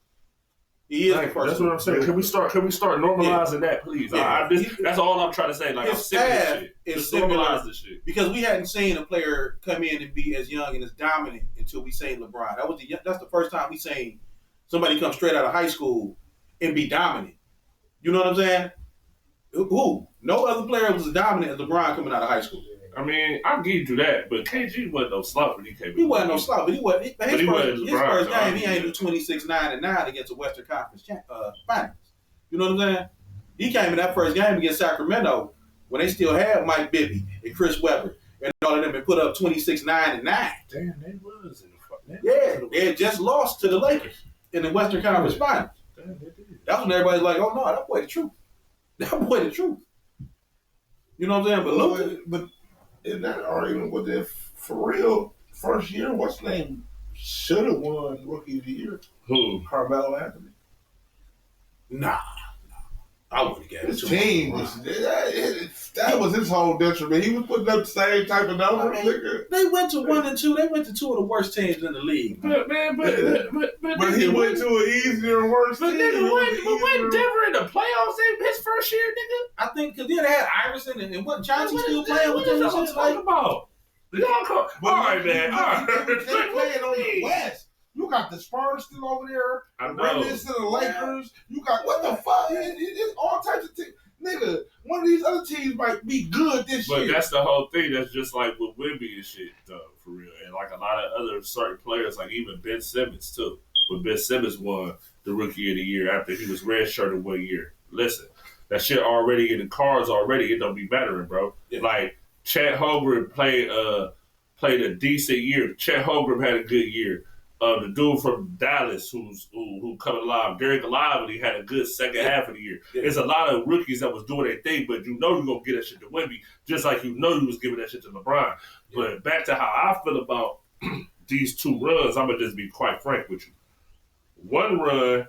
S5: He is the first.
S1: That's what I'm saying. Can we start normalizing that, please?
S5: Yeah.
S1: That's all I'm trying to say. Like, I'm sick of this shit. Just normalize this shit.
S5: Because we hadn't seen a player come in and be as young and as dominant until we seen LeBron. That's the first time we seen somebody come straight out of high school and be dominant. You know what I'm saying? Who? No other player was as dominant as LeBron coming out of high school.
S1: I mean, I'll give you that, but KG wasn't no slouch when he came in.
S5: He wasn't no slouch, but he wasn't. His first game, he ain't do 26-9-9 against the Western Conference Finals. You know what I'm saying? He came in that first game against Sacramento when they still had Mike Bibby and Chris Webber and all of them and put up 26-9-9.
S1: Damn, they was in the fuck.
S5: Yeah, they had just lost to the Lakers in the Western Conference Finals.
S1: Damn, they did.
S5: That's when everybody's like, oh no, that boy the truth. That boy the truth. You know what I'm saying? But look.
S3: In that argument with that, for real, first year, what's his name? Should have won Rookie of the Year.
S1: Who?
S3: Carmelo Anthony.
S5: Nah. I wouldn't have got
S3: his team that was his whole detriment. He was putting up the same type of numbers.
S5: They went to 1 and 2. They went to 2 of the worst teams in the league.
S1: But
S3: he went to an easier and worse team.
S1: But wasn't Denver in the playoffs his first year, nigga?
S5: I think because then they had Iverson and wasn't Chauncey still playing with them?
S1: What y'all talking about? All right, man. All right.
S3: They playing on the West. You got the Spurs still over there.
S1: I know.
S3: Rams to the Lakers. You got what the fuck? It's all types of teams. Nigga, one of these other teams might be good this year.
S1: But that's the whole thing. That's just like with Wemby and shit, though, for real. And like a lot of other certain players, like even Ben Simmons, too. When Ben Simmons won the Rookie of the Year after he was redshirted 1 year. Listen, that shit already in the cards already. It don't be mattering, bro. Yeah. Like, Chet Holmgren played a decent year. Chet Holmgren had a good year. The dude from Dallas who coming alive, Derek Lively, had a good second half of the year. Yeah. There's a lot of rookies that was doing their thing, but you know you're going to get that shit to Wemby, just like you know you was giving that shit to LeBron. Yeah. But back to how I feel about these 2 runs, I'm going to just be quite frank with you. One run,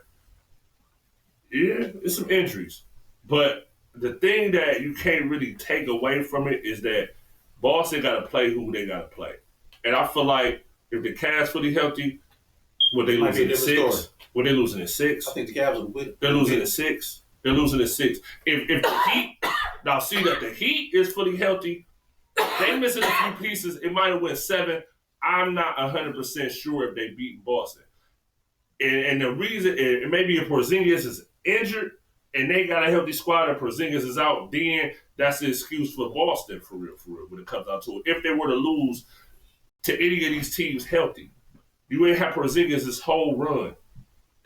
S1: yeah, it's some injuries. But the thing that you can't really take away from it is that Boston got to play who they got to play. And I feel like if the Cavs fully healthy, would they losing in 6? Would they losing in 6?
S5: I think the Cavs will win.
S1: They're losing in 6. They're losing in 6. If the Heat, now see that the Heat is fully healthy, they missing a few pieces. It might have went 7. I'm not 100% sure if they beat Boston. And the reason, and maybe if Porzingis is injured and they got a healthy squad and Porzingis is out, then that's the excuse for Boston for real, when it comes down to it. If they were to lose to any of these teams healthy, you ain't have Porzingis this whole run.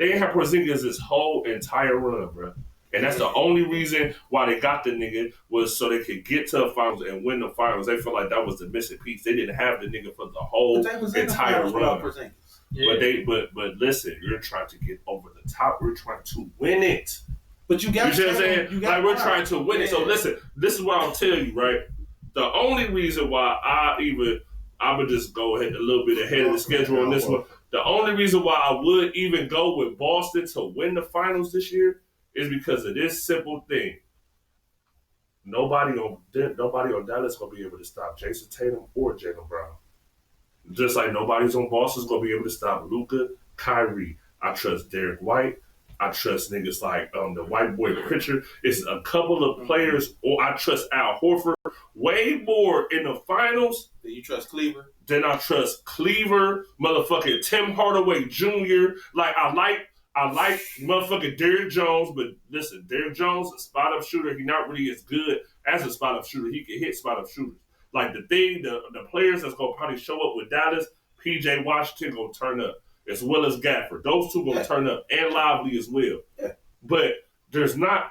S1: They didn't have Porzingis this whole entire run, bro. And that's the only reason why they got the nigga was so they could get to the finals and win the finals. They felt like that was the missing piece. They didn't have the nigga for the whole entire run. Yeah. But listen, you're trying to get over the top. We're trying to win it.
S5: But you got
S1: you see what I'm saying? Like we're trying to win it. So listen, this is what I'll tell you, right? The only reason why I would just go ahead a little bit ahead of the schedule on this one. The only reason why I would even go with Boston to win the finals this year is because of this simple thing. Nobody on Dallas gonna be able to stop Jason Tatum or Jaylen Brown. Just like nobody's on Boston's gonna be able to stop Luka, Kyrie. I trust Derek White. I trust niggas like the white boy Pritchard. It's a couple of players, or I trust Al Horford way more in the finals
S5: than you trust Cleaver.
S1: Then I trust Cleaver, motherfucking Tim Hardaway Jr. Like I like motherfucking Derrick Jones, but listen, Derrick Jones, a spot-up shooter, he not really as good as a spot-up shooter. He can hit spot-up shooters. Like the players that's gonna probably show up with Dallas, PJ Washington gonna turn up, as well as Gafford. Those two gonna turn up, and Lively as well.
S5: Yeah.
S1: But there's like,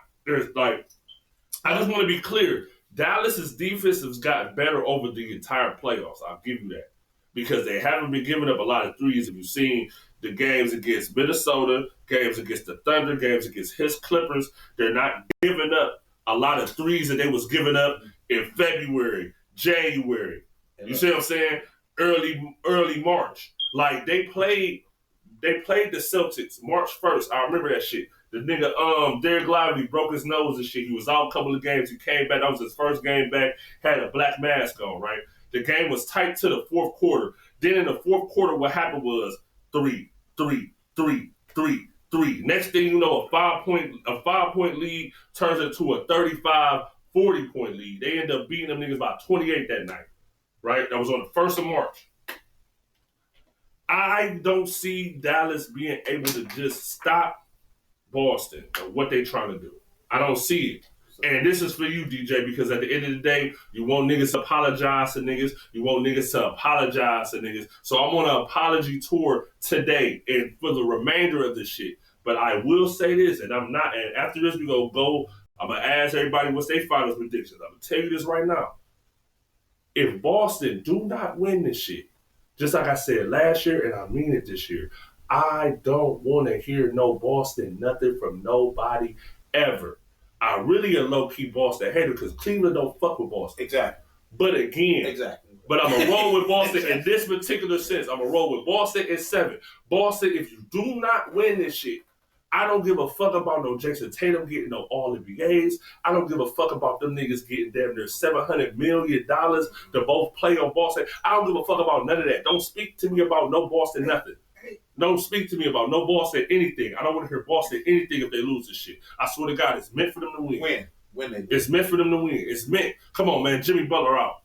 S1: I just want to be clear. Dallas's defense has gotten better over the entire playoffs. I'll give you that. Because they haven't been giving up a lot of threes. If you've seen the games against Minnesota, games against the Thunder, games against his Clippers, they're not giving up a lot of threes that they was giving up in February, January. You see what I'm saying? Early March. Like they played the Celtics March 1st. I remember that shit. The nigga, Derek Lively broke his nose and shit. He was out a couple of games. He came back. That was his first game back. Had a black mask on, right? The game was tight to the fourth quarter. Then in the fourth quarter, what happened was 3. Next thing you know, a 5-point lead turns into a 35-40-point lead. They end up beating them niggas by 28 that night, right? That was on the 1st of March. I don't see Dallas being able to just stop Boston or what they trying to do. I don't see it. And this is for you, DJ, because at the end of the day, you want niggas to apologize to niggas. You want niggas to apologize to niggas. So I'm on an apology tour today and for the remainder of this shit. But I will say this, and I'm not, and after this, we go, I'm going to ask everybody what's their finals predictions. I'm going to tell you this right now. If Boston do not win this shit, just like I said last year, and I mean it this year, I don't want to hear no Boston nothing from nobody ever. I really a low-key Boston hater because Cleveland don't fuck with Boston.
S5: Exactly.
S1: But again, but I'm going to roll with Boston in this particular sense. I'm going to roll with Boston in 7. Boston, if you do not win this shit, I don't give a fuck about no Jason Tatum getting no All-NBAs. I don't give a fuck about them niggas getting damn near $700 million to both play on Boston. I don't give a fuck about none of that. Don't speak to me about no Boston nothing. Don't speak to me about no Boston anything. I don't want to hear Boston anything if they lose this shit. I swear to God, it's meant for them to win.
S5: When they do.
S1: It's meant for them to win. It's meant. Come on, man. Jimmy Butler out.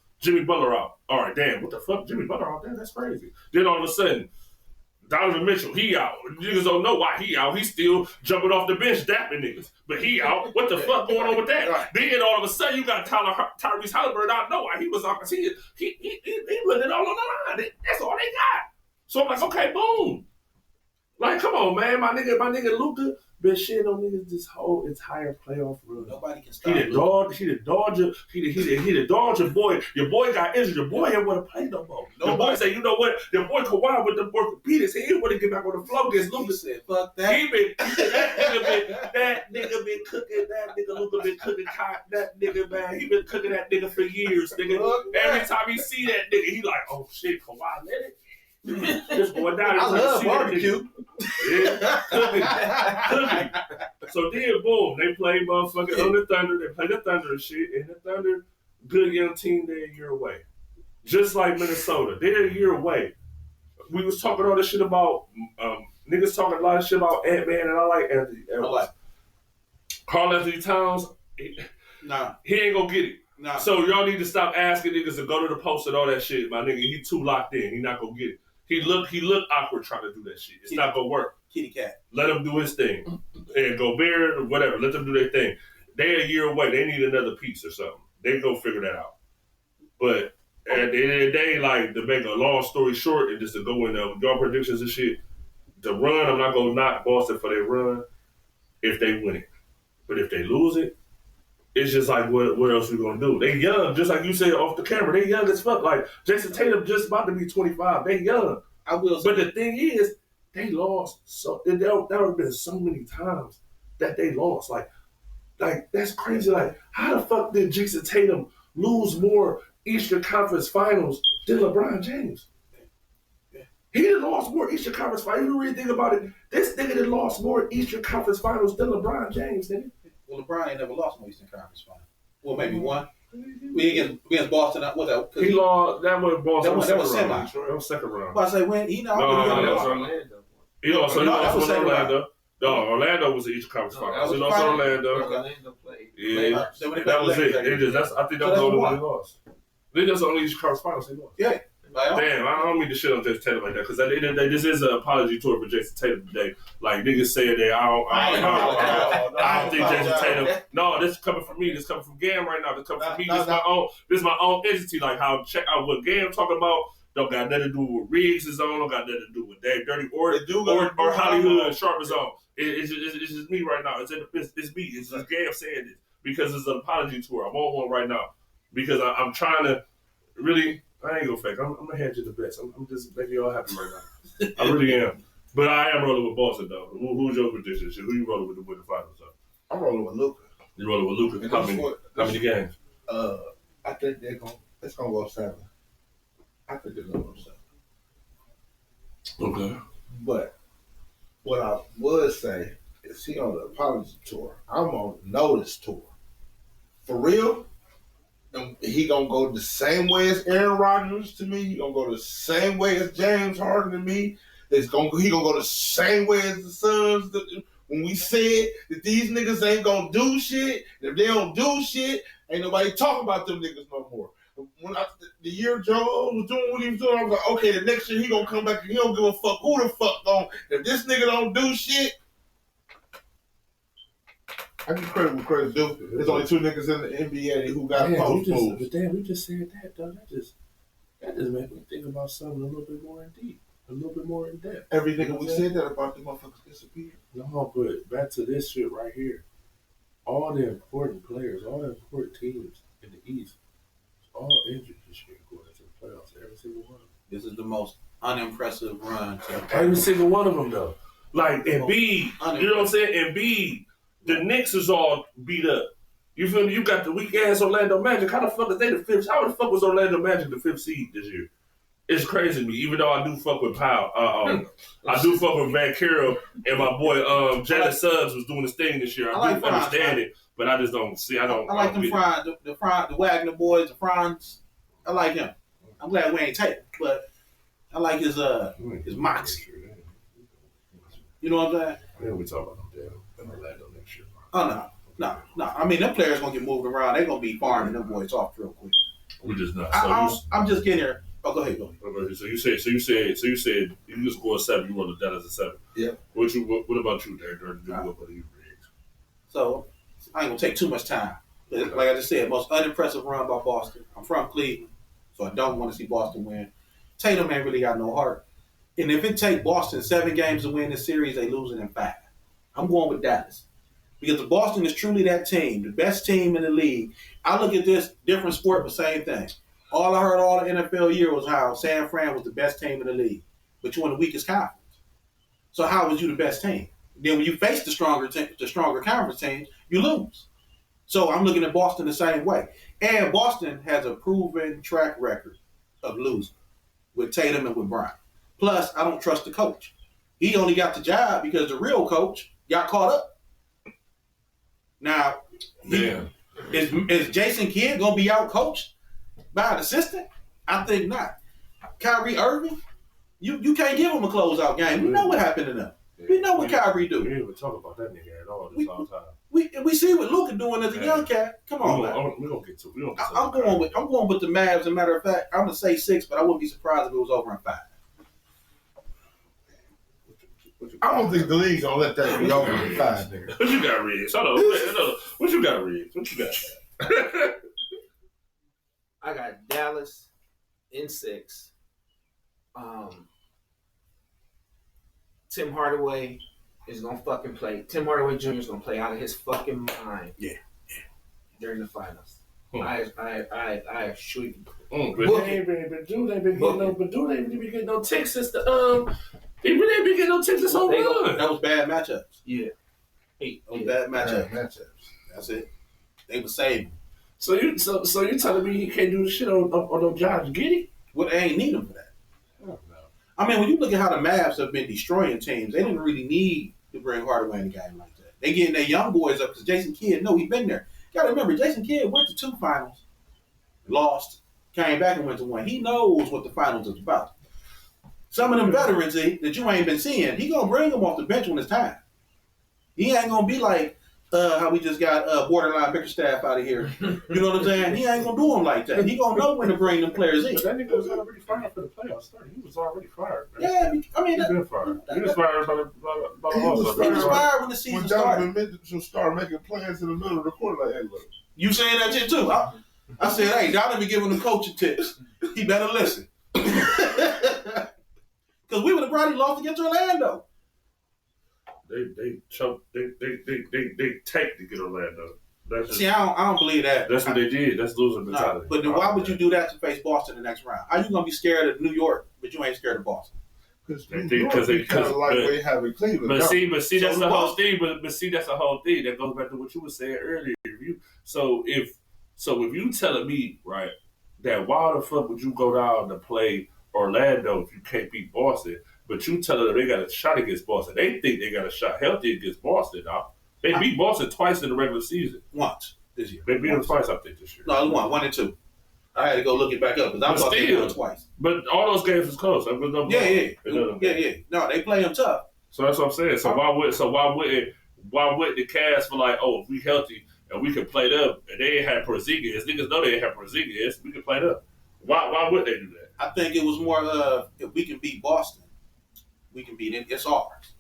S1: All right, damn. What the fuck? Jimmy Butler out? Damn, that's crazy. Then all of a sudden, Donovan Mitchell, he out. Niggas don't know why he out. He still jumping off the bench dapping niggas. But he out. What the fuck going on with that? Right. Then all of a sudden, you got Tyrese Halliburton. I know why he was out. He put it all on the line. That's all they got. So I'm like, okay, boom. Like, come on, man. My nigga Luka been shitting on niggas this whole entire playoff run.
S5: Nobody can stop
S1: He the Dodger boy. Your boy got injured. Your boy ain't want to play no more. Your boy say, you know what? Your boy Kawhi with the orthopedics. He didn't want to get back on the floor against Luka.
S5: Said, fuck that.
S1: That nigga been cooking. That nigga Luka been cooking. That nigga, man, he been cooking that nigga for years, nigga. Every time he see that nigga, he like, oh shit, Kawhi let it. This boy down.
S5: I love barbecue.
S1: Yeah, cooking. So then, boom, they play motherfucking on the Thunder. They play the Thunder and shit. And the Thunder, good young team, they're a year away. Just like Minnesota, they're a year away. We was talking all this shit about niggas talking a lot of shit about Ant-Man, and I like Anthony. I like Karl Anthony Towns.
S5: Nah,
S1: he ain't gonna get it.
S5: Nah.
S1: So y'all need to stop asking niggas to go to the post and all that shit, my nigga. He too locked in. He not gonna get it. He look awkward trying to do that shit. It's not gonna work.
S5: Kitty cat.
S1: Let him do his thing. And Gobert or whatever. Let them do their thing. They're a year away. They need another piece or something. They go figure that out. But at the end of the day, like, to make a long story short and just to go in your predictions and shit, the run, I'm not gonna knock Boston for their run if they win it. But if they lose it, it's just like what else we gonna do? They young, just like you said off the camera. They young as fuck. Like Jason Tatum just about to be 25. They young.
S5: I will say,
S1: But the thing is, they lost. So there have been so many times that they lost. Like that's crazy. Like how the fuck did Jason Tatum lose more Eastern Conference Finals than LeBron James? He done lost more Eastern Conference Finals. You really think about it, this nigga done lost more Eastern Conference Finals than LeBron James, nigga.
S5: well, LeBron ain't never lost no Eastern Conference Final. Well, maybe one. We against Boston. What that?
S1: He lost. That was Boston.
S5: That was semi.
S1: That was second round.
S5: But I say when he know.
S1: No,
S5: he
S1: that was
S5: lost.
S4: Orlando.
S1: He lost.
S5: No,
S1: He
S5: that
S1: lost
S5: was
S1: with
S5: second
S1: Orlando. No, Orlando was the Eastern Conference Finals. He lost to Orlando.
S4: Orlando played.
S1: Yeah, that was it. They just. I think that was the only one he lost. I think that's the only Eastern Conference Finals he lost.
S5: Yeah.
S1: Damn, I don't mean to shit on Jason Tatum like that because this is an apology tour for Jason Tatum today. Like niggas saying that I don't think Jason Tatum. No, this is coming from me. This is coming from Gam right now. This is coming from me. This is my own. This is my own entity. Like how check out what Gam talking about. Don't got nothing to do with Riggs is on. Don't got nothing to do with Dave Dirty or Hollywood Sharp is on. It's just me right now. It's me. It's just Gam saying this because it's an apology tour. I'm on one right now because I'm trying to really. I ain't gonna fake. I'm gonna hand you the best. I'm just making y'all happy right now. I really am. But I am rolling with Boston though. Who's your prediction? Who you rolling with to win the finals? Though?
S3: I'm rolling with Luka.
S1: You rolling with Luka? How many games?
S3: I think it's gonna go 7. I think it's gonna go 7.
S1: Okay.
S3: But what I would say is he on the apology tour. I'm on the notice tour. For real. And he gonna go the same way as Aaron Rodgers to me. He gonna go the same way as James Harden to me. He gonna go the same way as the Suns. When we said that these niggas ain't gonna do shit, and if they don't do shit, ain't nobody talking about them niggas no more. When the year Joe was doing what he was doing, I was like, okay, the next year he gonna come back and he don't give a fuck who the fuck gon'. If this nigga don't do shit, I give credit where credit's due. There's only 2 niggas in the NBA who got post moves.
S1: But damn, we just said that though. That just made me think about something a little bit more in deep, a little bit more in depth.
S3: Every nigga we said that about, the motherfuckers disappeared.
S1: No, but back to this shit right here. All the important players, all the important teams in the East, all injured this year going into the playoffs. Every single one of them.
S5: This is the most unimpressive run.
S1: Every single one of them though. Like Embiid, you know what I'm saying? Embiid. The Knicks is all beat up. You feel me? You got the weak ass Orlando Magic. How the fuck is they the 5th? How the fuck was Orlando Magic the 5th seed this year? It's crazy to me. Even though I do fuck with Powell, I do fuck with Van Carroll and my boy Jalen Suggs was doing his thing this year. I do understand it, but I just don't see. I like
S5: them the Wagner boys, the Franz. I like him. I'm glad we ain't tight, but I like his moxie. You know what I'm saying?
S1: Yeah, we talk about them Orlando next year.
S5: Oh no. I mean, them players gonna get moved around. They gonna be farming them boys off real quick.
S1: We just not.
S5: I'm just getting here. Oh, go ahead.
S1: So you said you just go a 7. You want the Dallas a 7.
S3: Yeah.
S1: What about you, Derek?
S5: So I ain't gonna take too much time. Like I just said, most unimpressive run by Boston. I'm from Cleveland, so I don't want to see Boston win. Tatum ain't really got no heart. And if it take Boston 7 games to win this series, they losing in 5. I'm going with Dallas. Because if Boston is truly that team, the best team in the league, I look at this different sport, but same thing. All I heard all the NFL year was how San Fran was the best team in the league, but you're in the weakest conference. So how was you the best team? Then when you face the stronger conference teams, you lose. So I'm looking at Boston the same way. And Boston has a proven track record of losing with Tatum and with Bryant. Plus, I don't trust the coach. He only got the job because the real coach got caught up. Now, is Jason Kidd going to be out coached by an assistant? I think not. Kyrie Irving, you can't give him a closeout game. We know what happened to them. We know what Kyrie do.
S1: We didn't even talk about that nigga at all this whole time.
S5: We see what Luka doing as a young cat. Come on, man.
S1: We're gonna get to it.
S5: I'm going with the Mavs. As a matter of fact, I'm gonna say 6, but I wouldn't be surprised if it was over in 5.
S3: I don't think the league's gonna let that be over in 5, nigga.
S1: What you got, Riggs? Hold on. What you got, Riggs? What you got?
S4: I got Dallas in 6. Tim Hardaway is gonna fucking play. Tim Hardaway Jr. is gonna play out of his fucking mind.
S5: Yeah.
S4: During the finals.
S1: Hmm.
S4: I assure you.
S1: But
S4: Book
S1: they
S4: it.
S1: ain't been getting no ticks since the
S6: He really ain't been getting no tips this whole
S4: They
S6: run.
S5: That was bad matchups.
S4: Yeah.
S5: That was bad matchups.
S3: matchups.
S5: That's it. They were saving.
S6: So you telling me he can't do the shit on no Josh Giddey?
S5: Well, they ain't need him for that.
S6: Oh, no.
S5: I mean, when you look at how the Mavs have been destroying teams, they didn't really need to bring Hardaway in a game like that. They getting their young boys up because Jason Kidd, no, he's been there. You gotta remember, Jason Kidd went to 2 finals, lost, came back and went to 1. He knows what the finals is about. Some of them veterans that you ain't been seeing, he gonna bring them off the bench when it's time. He ain't gonna be like how we just got borderline Bickerstaff out of here. You know what I'm saying? He ain't gonna do them like that. He gonna know when to bring them players in.
S6: But that nigga was already fired for the playoffs start. He was already fired, man.
S5: Yeah, I mean,
S6: He's been fired. He was fired by the
S3: He was
S5: he was
S3: fired.
S5: fired when the season
S3: When
S5: started.
S3: Donovan Mitchell started making plans in the middle of the court, like, hey, look.
S5: You saying that shit too? I said, hey, Donovan be giving them coaching tips. He better listen. Because we would have probably lost against Orlando.
S1: they choked. They take to get Orlando. That's just,
S5: See, I don't believe that.
S1: that's what they did. That's loser
S5: No,
S1: mentality.
S5: but then why would you do that to face Boston the next round? How you gonna be scared of New York, but you ain't scared of Boston?
S3: Because
S1: They
S3: New
S1: think-
S3: York
S1: 'cause they-
S3: be kind of
S1: 'cause-
S3: like
S1: but-
S3: they have in Cleveland.
S1: But
S3: now.
S1: see,
S3: So
S1: that's
S3: the
S1: the whole
S3: Boston-
S1: thing. But see, that's the whole thing. That goes back to what you were saying earlier. If you telling me right that why the fuck would you go down to play Orlando if you can't beat Boston? But you telling them they got a shot against Boston. They think they got a shot healthy against Boston. Now they beat Boston twice in the regular season.
S5: Once this year.
S1: They beat them twice, I think, this year.
S5: No, it was 1 and 2. I had to go look it back up because I
S1: But
S5: thought they
S1: still.
S5: won twice.
S1: But all those games was close. There was no blowout.
S5: Yeah. No, they play them tough.
S1: So that's what I'm saying. So why wouldn't the Cavs feel like, oh, if we healthy and we can play them and they ain't had Porzingis, niggas know they ain't had Porzingis, we can play them. Why would they do that?
S5: I think it was more of if we can beat Boston, we can beat it. It's ours.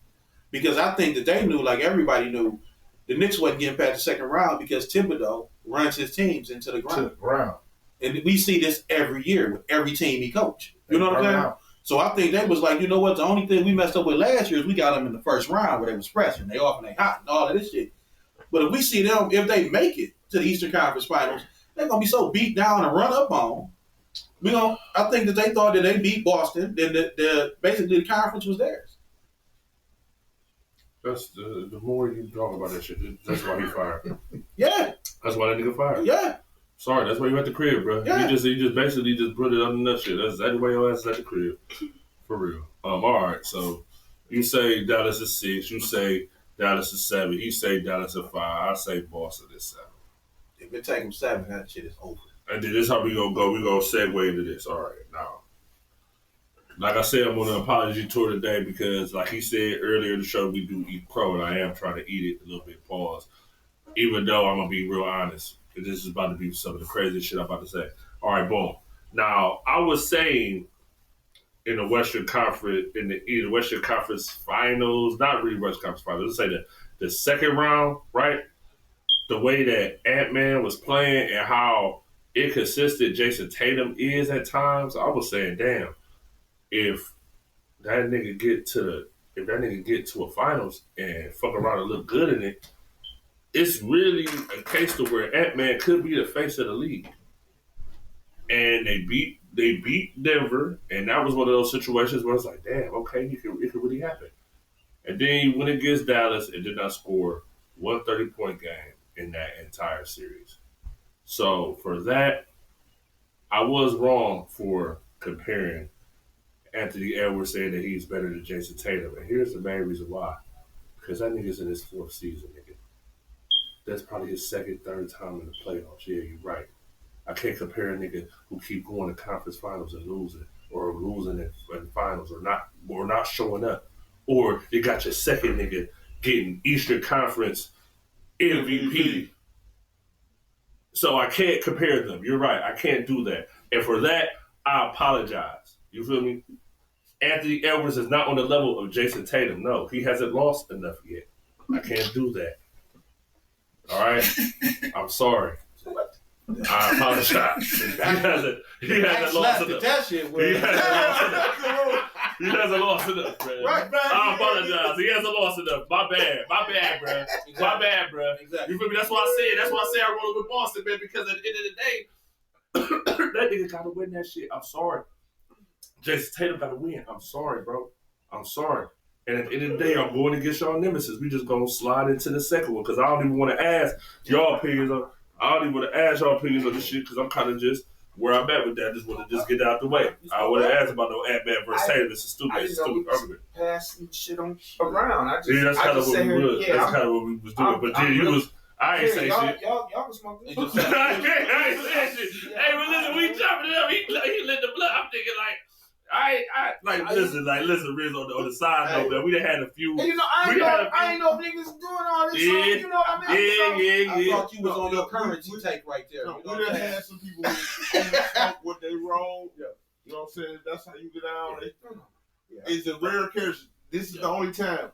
S5: Because I think that they knew, like everybody knew, the Knicks wasn't getting past the second round because Thibodeau runs his teams into the
S3: to
S5: ground.
S3: the ground.
S5: And we see this every year with every team he coached. You know what I'm saying?
S3: Ground.
S5: So I think they was like, you know what? The only thing we messed up with last year is we got them in the first round where they was fresh and they off and they hot and all of this shit. But if we see them, if they make it to the Eastern Conference Finals, they're gonna be so beat down and run up on. I think that they thought that they beat Boston, then basically the conference was theirs.
S1: That's the more you talk about that shit, that's why he fired.
S5: Yeah,
S1: That's why that nigga fired.
S5: yeah.
S1: Sorry, that's why you at the crib, bro.
S5: Yeah.
S1: You just basically just put it on the nut shit. That's exactly why your ass is at the crib. For real. All right, so you say Dallas is 6, you say Dallas is 7, he say Dallas is 5, I say Boston is 7.
S5: If it take them 7, that shit is over.
S1: And then this is how we gonna go. We gonna segue into this. All right, now, like I said, I'm on an apology tour today because, like he said earlier in the show, we do eat crow, and I am trying to eat it a little bit. Pause. Even though I'm gonna be real honest, this is about to be some of the craziest shit I'm about to say. All right, boom. Now, I was saying in the Western Conference, in the Western Conference Finals, not really Western Conference Finals. Let's say the second round, right? The way that Ant-Man was playing and how inconsistent Jason Tatum is at times, I was saying, damn, if that nigga get to a finals and fuck around and look good in it, it's really a case to where Ant-Man could be the face of the league. And they beat Denver, and that was one of those situations where it's like, damn, okay, it could really happen. And then he went against Dallas and did not score one 30-point game in that entire series. So for that, I was wrong for comparing Anthony Edwards saying that he's better than Jason Tatum. And here's the main reason why. Because that nigga's in his 4th season, nigga. That's probably his second, third time in the playoffs. Yeah, you're right. I can't compare a nigga who keep going to conference finals and losing, or losing in finals, or not showing up. Or you got your second nigga getting Eastern Conference MVP. So I can't compare them. You're right. I can't do that. And for that, I apologize. You feel me? Anthony Edwards is not on the level of Jason Tatum. No, he hasn't lost enough yet. I can't do that. All right? I'm sorry. I apologize. He hasn't lost enough.
S5: That shit,
S1: He hasn't lost enough. He hasn't lost enough, bro.
S3: Right, man.
S1: I apologize. He hasn't lost enough. My bad, bro.
S5: Exactly.
S1: My bad, bro.
S5: Exactly.
S1: You feel me? That's why I say I roll with Boston, man, because at the end of the day, that nigga gotta win that shit. I'm sorry. Jason Tatum gotta win. I'm sorry, bro. I'm sorry. And at the end of the day, I'm going against y'all nemesis. We just gonna slide into the second one because I don't even want to ask y'all opinions on. I don't even want to ask y'all opinions on this shit because I'm kind of just where I'm at with that. Just want to just get out the way. I don't want to ask about no Ant-Man versus Tatum. It's a stupid argument.
S4: Passing shit around.
S1: That's kind of what we was. That's kind of what we was doing. But then you was. I ain't say shit.
S4: Y'all was smoking.
S1: I ain't say shit. Hey, but listen, we jumping it up. He lit the blood. I'm thinking like. Listen, Riz, on the side note, man, we done had a few.
S4: And I ain't know if niggas doing all this.
S1: Yeah,
S4: you know what I mean?
S5: I thought you was on your currency take right there.
S3: We done had some people smoke what they roll. Yeah. You know what I'm saying? That's how you get out. Yeah. It's a rare occasion. This is the only time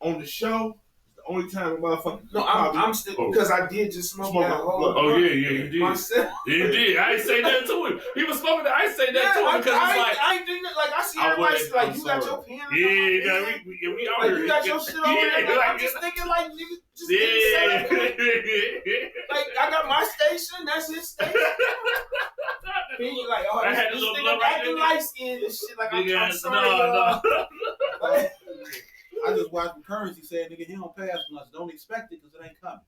S3: on the show. The only time a motherfucker.
S4: No, I'm still because I did just smoke that whole.
S1: Oh yeah, you did.
S4: Myself.
S1: You did. I ain't say that to him. He was smoking that. I ain't say that to him because it's like
S4: I ain't doing it. Like I see everybody like you got your pen.
S1: Yeah, we out here.
S4: You got your shit over there. I'm just thinking like niggas just like I got my station. That's his station. Then you like, oh,
S1: I had a
S4: this
S1: little
S4: nigga
S1: blood
S4: acting
S1: right
S4: light skinned and shit. Like I'm sorry.
S1: No.
S5: I just watched the currency say, nigga, he don't pass much. Don't expect it because it ain't coming.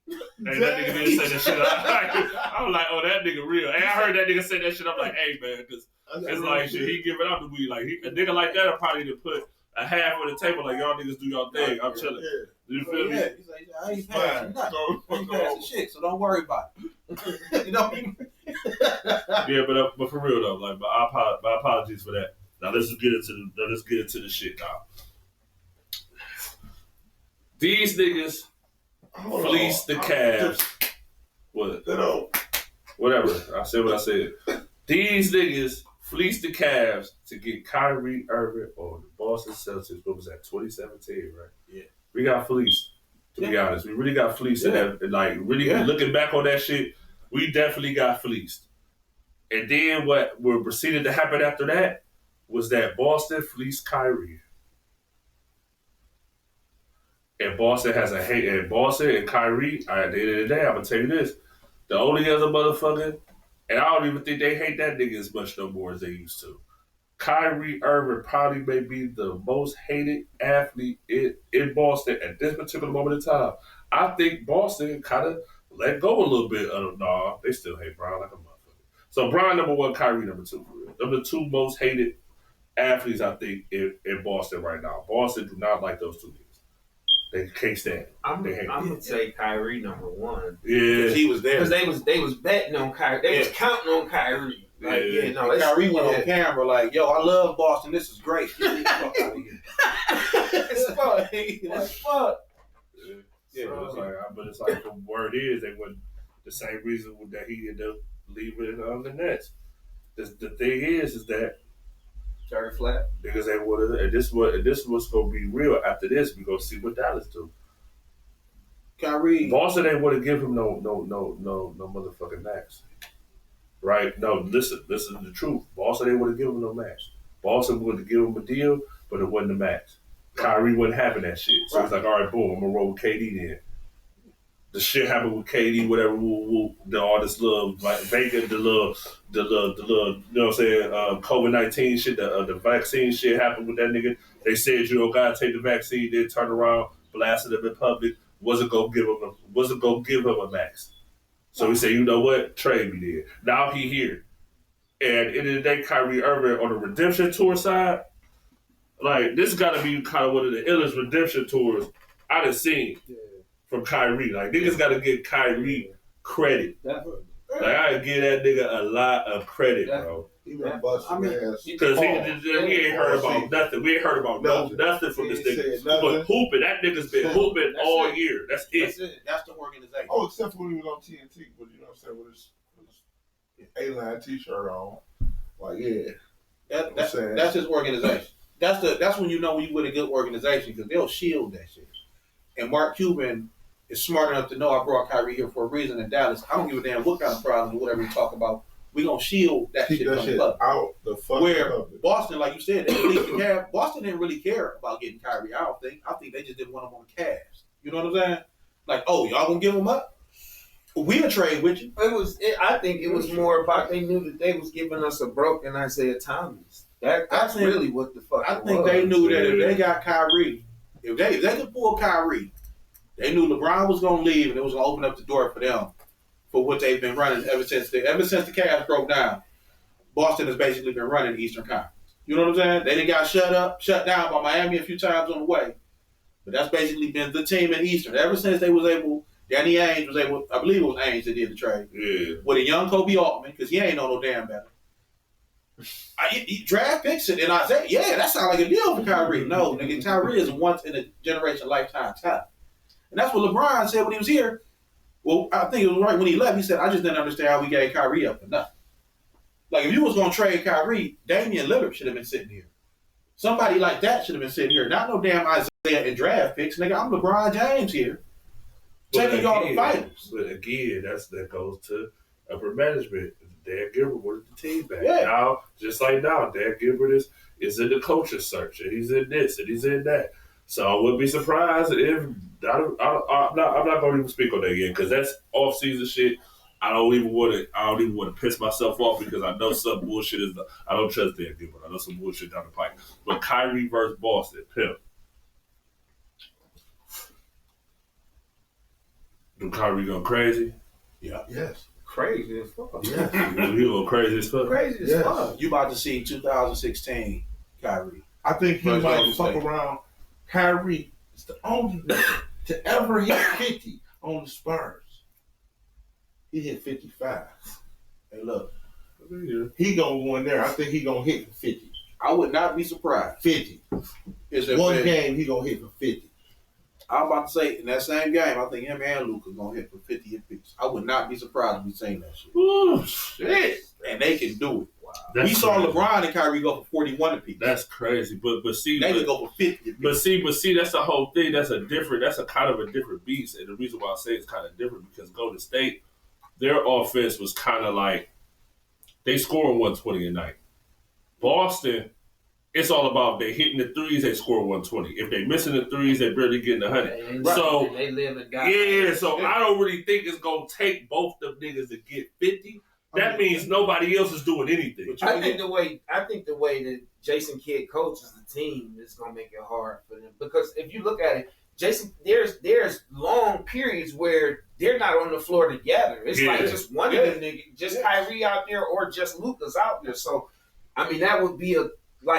S1: Hey, that nigga didn't say that shit. I was like, oh, that nigga real. Hey, I heard that nigga say that shit. I'm like, hey, man, because it's like, shit, he giving up the weed. Like, a nigga like that will probably to put a half on the table, like, y'all niggas do y'all thing. I'm chilling.
S3: Yeah.
S1: You feel me?
S5: He's like, I ain't passing nothing. I ain't passing shit, so don't worry about it. You know what I mean?
S1: Yeah, but for real though, like, my apologies for that. Now let's get into the shit now. These niggas fleece the Cavs. What? Whatever. I said what I said. These niggas fleece the Cavs to get Kyrie Irving or the Boston Celtics. What was that? 2017, right?
S5: Yeah.
S1: We got fleeced. To be honest, we really got fleeced. And like really looking back on that shit, we definitely got fleeced. And then what proceeded to happen after that was that Boston fleeced Kyrie. And Boston has a hate. And Boston and Kyrie, at the end of the day, I'm going to tell you this. The only other motherfucker, and I don't even think they hate that nigga as much no more as they used to. Kyrie Irving probably may be the most hated athlete in Boston at this particular moment in time. I think Boston kind of let go a little bit of, nah, they still hate Bron like a motherfucker. So Bron number one, Kyrie number two. For real. Them the two most hated athletes, I think, in Boston right now. Boston do not like those two niggas. They can't stand it.
S4: I'm gonna say Kyrie number one.
S1: Yeah,
S5: he was there
S4: because they was betting on Kyrie. They was counting on Kyrie. Like,
S5: Kyrie went on camera like, "Yo, I love Boston. This is great. Get the fuck out of here."
S4: It's fuck. It's fuck.
S1: Yeah, so, but it's like the word is they went the same reason that he ended up leaving the Nets. The thing is that.
S4: Very flat.
S1: Because they wanted, and this was gonna be real. After this, we gonna see what Dallas do.
S5: Kyrie,
S1: Boston ain't want to give him no motherfucking max, right? No, listen to the truth. Boston ain't want to give him no max. Boston wanted to give him a deal, but it wasn't the max. Kyrie wasn't having that shit, so it's like, all right, boom, I'm gonna roll with KD then. The shit happened with KD, whatever, all this little, like, Vegas, the little, you know what I'm saying, COVID-19 shit, the vaccine shit happened with that nigga. They said, you know, gotta take the vaccine, then turn around, blasted him in public, wasn't gonna give him a max. So he said, you know what, trade me there. Now he here. And at the end of the day, Kyrie Irving on the redemption tour side, like, this gotta be kind of one of the illest redemption tours I done seen. Yeah. From Kyrie. Like, niggas got to give Kyrie credit.
S5: Definitely.
S1: Like, I give that nigga a lot of credit, bro.
S3: He been busting ass.
S1: Because we ain't heard about nothing. We ain't heard about nothing from this nigga. But hooping, that nigga's been hooping all year. That's it.
S5: That's the organization.
S3: Oh, except for when he was on TNT, but you know what I'm saying, with his A-line t-shirt on. Like, yeah.
S5: That's his organization. That's when you know when you with a good organization, because they'll shield that shit. And Mark Cuban is smart enough to know I brought Kyrie here for a reason in Dallas. I don't give a damn what kind of problems or whatever you talk about. we gonna shield that
S3: Keep
S5: shit
S3: that
S5: from
S3: shit
S5: the public.
S3: out the fucking
S5: Where
S3: public.
S5: Boston, like you said, they released the Cavs. Boston didn't really care about getting Kyrie. I think they just didn't want him on the Cavs. You know what I'm saying? Like, oh, y'all gonna give him up? We'll trade with you.
S4: I think it was more about they knew that they was giving us a broken Isaiah Thomas. That's really what the fuck.
S5: I think they knew that if they got Kyrie, if they could pull Kyrie, they knew LeBron was gonna leave and it was gonna open up the door for them for what they've been running ever since the Cavs broke down. Boston has basically been running the Eastern Conference. You know what I'm saying? They done got shut down by Miami a few times on the way. But that's basically been the team in Eastern. Ever since they was able, Danny Ainge was able, I believe it was Ainge that did the trade.
S1: Yeah.
S5: With a young Kobe Altman, because he ain't know no damn better. He draft picks it, and I say, yeah, that sounds like a deal for Kyrie. No, nigga, Kyrie is a once in a generation lifetime talent. And that's what LeBron said when he was here. Well, I think it was right when he left. He said, I just didn't understand how we gave Kyrie up for nothing. Like, if you was going to trade Kyrie, Damian Lillard should have been sitting here. Somebody like that should have been sitting here. Not no damn Isaiah and draft picks. Nigga, I'm LeBron James here. Taking y'all to finals.
S1: But again, that goes to upper management. Dan Gilbert wanted the team back.
S5: Yeah.
S1: Now, just like now, Dan Gilbert is in the coaching search, and he's in this, and he's in that. So I wouldn't be surprised if I'm not going to even speak on that again because that's off-season shit. I don't even want to piss myself off because I know some bullshit is. I don't trust Dan Gilbert. I know some bullshit down the pipe. But Kyrie versus Boston, pimp. Do Kyrie go crazy?
S5: Yeah.
S3: Yes.
S4: crazy as fuck.
S3: Yeah.
S1: He go crazy as fuck.
S4: Crazy as
S3: Yes.
S4: fuck.
S5: You about to see 2016 Kyrie.
S3: I think he
S5: First
S3: might
S5: Golden
S3: fuck
S5: State.
S3: around. Kyrie is the only nigga to ever hit 50 on the Spurs. He hit 55.
S5: Hey, look,
S3: He gonna go in there. I think he gonna hit for 50.
S5: I would not be surprised.
S3: 50.
S5: Is if
S3: One game he gonna hit for 50.
S5: I'm about to say in that same game, I think him and Luka gonna hit for 50 apiece. I would not be surprised if we saying that shit.
S1: Ooh, shit.
S5: And they can do it.
S1: That's
S5: We saw
S1: crazy.
S5: LeBron and Kyrie go for 41 apiece.
S1: That's crazy. But see,
S5: They could go for 50 apiece.
S1: But see, that's the whole thing. That's a kind of a different beast. And the reason why I say it's kind of different because Golden State, their offense was kind of like they scoring 120 a night. Boston, it's all about they hitting the threes, they score 120. If they missing the threes, they barely getting 100.
S4: And
S1: So
S4: they live and die.
S1: yeah, so I don't really think it's gonna take both them niggas to get 50. That means nobody else is doing anything.
S4: I think the way that Jason Kidd coaches the team is gonna make it hard for them because if you look at it, Jason, there's long periods where they're not on the floor together. It's like just one of them niggas, just Kyrie out there or just Luka's out there. So I mean that would be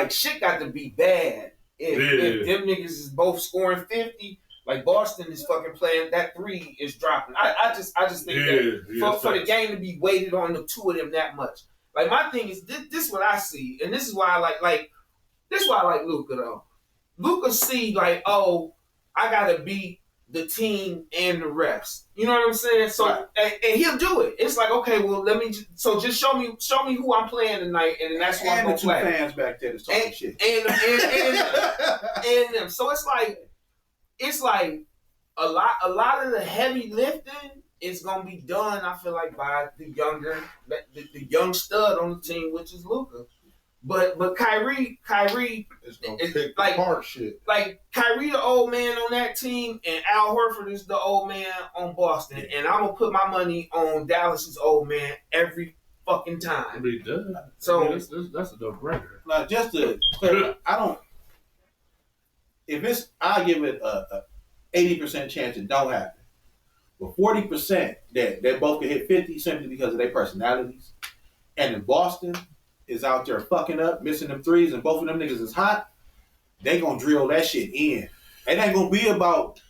S4: shit got to be bad if them niggas is both scoring 50. Like Boston is fucking playing that three is dropping. I just think that for the game to be weighted on the two of them that much. Like my thing is this is what I see, and this is why I like Luka though. Luka see like, oh, I gotta beat the team and the refs. You know what I'm saying? So and he'll do it. It's like, okay, well just show me who I'm playing tonight, and that's what I'm gonna play.
S5: And the two fans back there that's talking shit.
S4: And them. So it's like a lot of the heavy lifting is gonna be done. I feel like by the young stud on the team, which is Luka. But Kyrie
S3: It's gonna
S4: is
S3: pick
S4: like
S3: apart shit.
S4: like Kyrie the old man on that team, and Al Horford is the old man on Boston, and I'm gonna put my money on Dallas's old man every fucking
S1: I
S4: time.
S1: mean,
S4: So
S1: that's a no-brainer.
S5: Now, just to clarify, I give it a 80% chance it don't happen. But 40% that they both can hit 50 simply because of their personalities. And if Boston is out there fucking up, missing them threes, and both of them niggas is hot, they gonna drill that shit in. It ain't gonna be about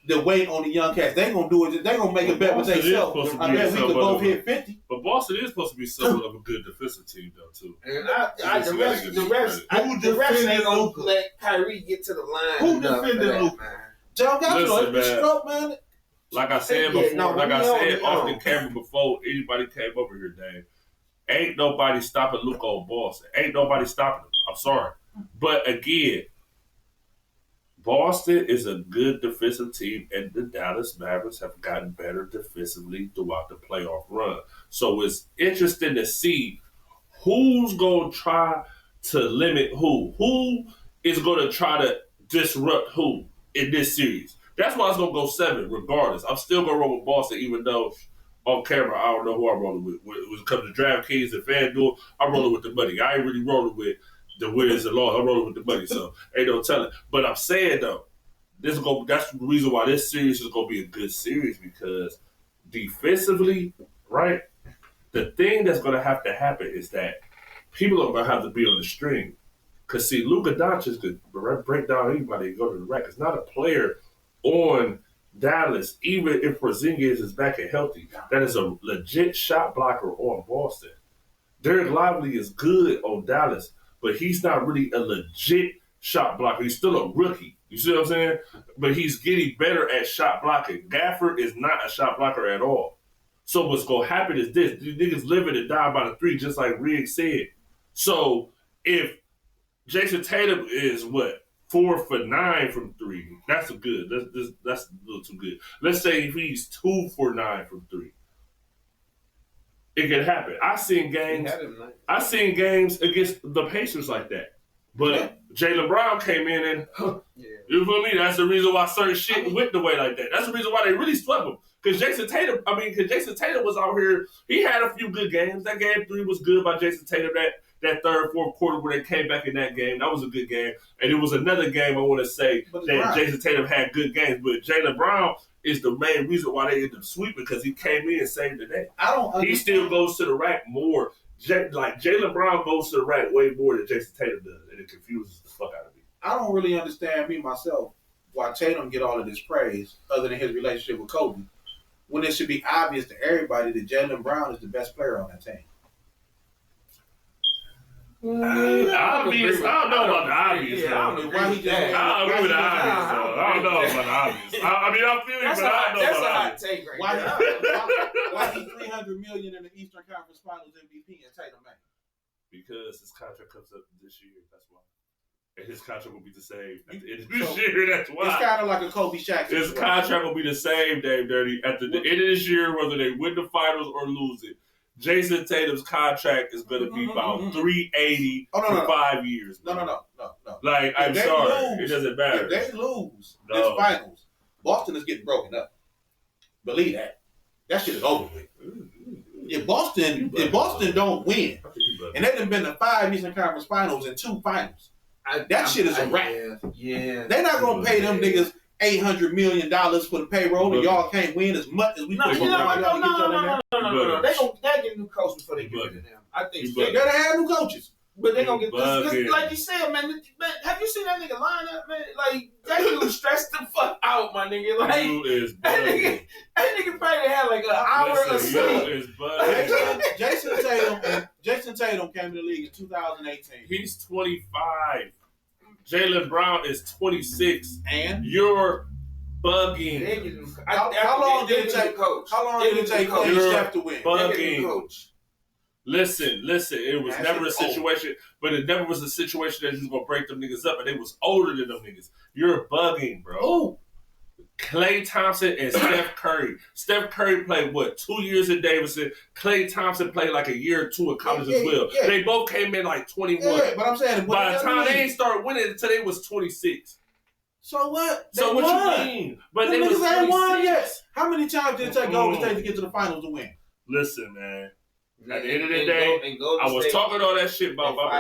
S5: the weight on the young cats. They gonna do it. They gonna make a bet with themselves. I bet we could both hit 50.
S1: But Boston is supposed to be somewhat of a good defensive team, though, too.
S4: and the refs ain't gonna let Kyrie get to the line.
S3: Who
S4: enough for
S3: defended
S4: that,
S3: Luka?
S4: man.
S5: Joe got
S1: Listen,
S5: you.
S1: man.
S5: Stroke, man.
S1: Like I said
S4: Yeah,
S1: before,
S4: no,
S1: off the camera before anybody came over here, Dave, ain't nobody stopping Luka on Boston. Ain't nobody stopping him. I'm sorry. But again, Boston is a good defensive team, and the Dallas Mavericks have gotten better defensively throughout the playoff run. So it's interesting to see who's going to try to limit who. Who is going to try to disrupt who in this series. That's why it's going to go 7 regardless. I'm still going to roll with Boston, even though on camera I don't know who I'm rolling with. When it comes to DraftKings and FanDuel, I'm rolling with the money. I ain't really rolling with the wins and losses. I'm rolling with the money, so ain't no telling. But I'm saying, though, that's the reason why this series is going to be a good series, because defensively, right, the thing that's going to happen is that people are going to have to be on the string. Because, see, Luka Doncic could break down anybody and go to the rack. It's not a player on Dallas, even if Porzingis is back and healthy, that is a legit shot blocker on Boston. Derek Lively is good on Dallas, but he's not really a legit shot blocker. He's still a rookie. You see what I'm saying? But he's getting better at shot blocking. Gafford is not a shot blocker at all. So what's going to happen is this. These niggas living and die by the 3, just like Riggs said. So if Jason Tatum is 4 for 9 from 3. That's a good. That's a little too good. Let's say if he's 2 for 9 from 3. It can happen. I've seen games against the Pacers like that. But Jaylen Brown came in and you feel me? That's the reason why certain shit went the way like that. That's the reason why they really swept him. Because Jason Tatum was out here. He had a few good games. That game 3 was good by Jason Tatum. That third, fourth quarter where they came back in that game, that was a good game. And it was another game I want to say that Jason Tatum had good games. But Jaylen Brown is the main reason why they ended up sweeping, because he came in and saved the day. He still goes to the rack more. Jaylen Brown goes to the rack way more than Jason Tatum does, and it confuses the fuck out of me.
S5: I don't really understand, myself, why Tatum get all of this praise other than his relationship with Kobe, when it should be obvious to everybody that Jaylen Brown is the best player on that team.
S1: Obvious. I don't know about the obvious.
S6: Yeah, I don't
S1: agree with the obvious. I don't know about the obvious. I feel you, but I don't know
S4: that's
S1: about
S4: a hot
S1: obvious.
S4: take right
S5: Why
S4: there.
S5: he $300 million in the Eastern Conference Finals MVP and Tatum ain't?
S1: Because his contract comes up this year. That's why. And his contract will be the same at the end of this year. That's why.
S5: It's kind of like a Kobe Shaq.
S1: His contract will be the same, Dave Dirty, at the end of this year, whether they win the finals or lose it. Jason Tatum's contract is going to be about $380 for 5 years.
S5: No.
S1: Like, I'm sorry. It doesn't matter.
S5: If they lose this finals, Boston is getting broken up. Believe that. That shit is over with. If Boston don't win, and they've been to 5 Eastern Conference Finals and 2 finals, that shit is a wrap.
S4: Yeah.
S5: They're not going to pay them niggas $800 million for the payroll, and y'all can't win as much as we think.
S4: No. They get new coaches before they get rid of them. I think
S5: they gotta have new coaches.
S4: But they gonna get this, like you said, man. Have you seen that nigga line up, man? Like that dude stressed the fuck out, my nigga. Like that nigga probably had like an hour of sleep.
S5: Jason Tatum came to the league in 2018.
S1: He's 25. Jaylen Brown is 26,
S5: and
S1: you're bugging.
S5: How long did it take? How long did it take Steph to win?
S1: Bugging. Listen. It was never a situation, but it never was a situation that you was gonna break them niggas up, and they was older than them niggas. You're bugging, bro.
S5: Ooh.
S1: Klay Thompson and Steph Curry. Steph Curry played 2 years in Davidson. Klay Thompson played like a year or 2 at college as well. Yeah. They both came in like 21.
S5: Yeah, but I'm saying
S1: by the time they ain't start winning until they was 26.
S5: So what?
S1: So what you mean? But they was 26.
S5: Won yet. How many times did it take Golden State to get to the finals to win?
S1: Listen, man. At the end of the day, I was talking all that shit about
S4: Mark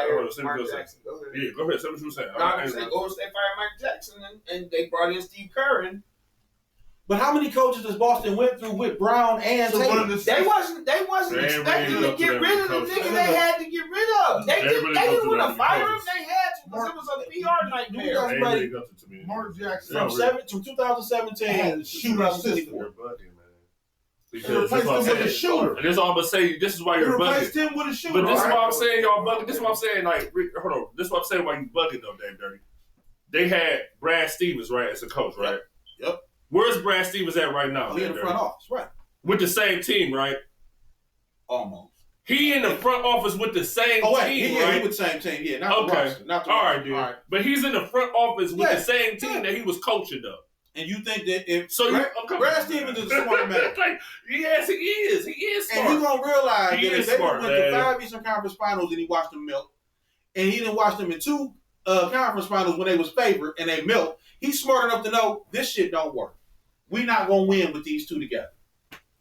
S4: Jackson.
S1: Yeah, go ahead. Say what you were saying.
S4: Golden State fired Mike Jackson, and they brought in Steve Kerr.
S5: But how many coaches does Boston went through with Brown and Tatum?
S4: They wasn't expecting to get rid of the nigga they had to get rid of. They didn't want to fire him. They had to because it was a PR nightmare.
S3: Mark Jackson
S5: from 2017 to 2024.
S1: Because that's what I'm saying.
S3: Shooter.
S1: And this is all I'm gonna say. This is why you're bugging.
S3: Him with a shooter.
S1: But this is why I'm saying y'all bugging. This is why I'm saying, like, hold on. This is why I'm saying why you bugging though, Dave Dirty. They had Brad Stevens, right, as a coach, right?
S5: Yep.
S1: Where's Brad Stevens at right now?
S5: He in the front office, right?
S1: With the same team, right?
S5: Almost.
S1: He in the front office with the same team, right?
S5: He with the same team. Yeah, not the roster. Not the
S1: all
S5: roster.
S1: right, dude.
S5: All right.
S1: But he's in the front office with the same team that he was coaching, though.
S5: And you think that if
S1: Brad
S5: Stevens is a smart man.
S1: like, yes, he is. He is smart.
S5: And you gonna realize that if they went to 5 Eastern Conference Finals and he watched them melt, and he didn't watch them in 2 conference finals when they was favored and they melt, he's smart enough to know this shit don't work. We not gonna win with these two together.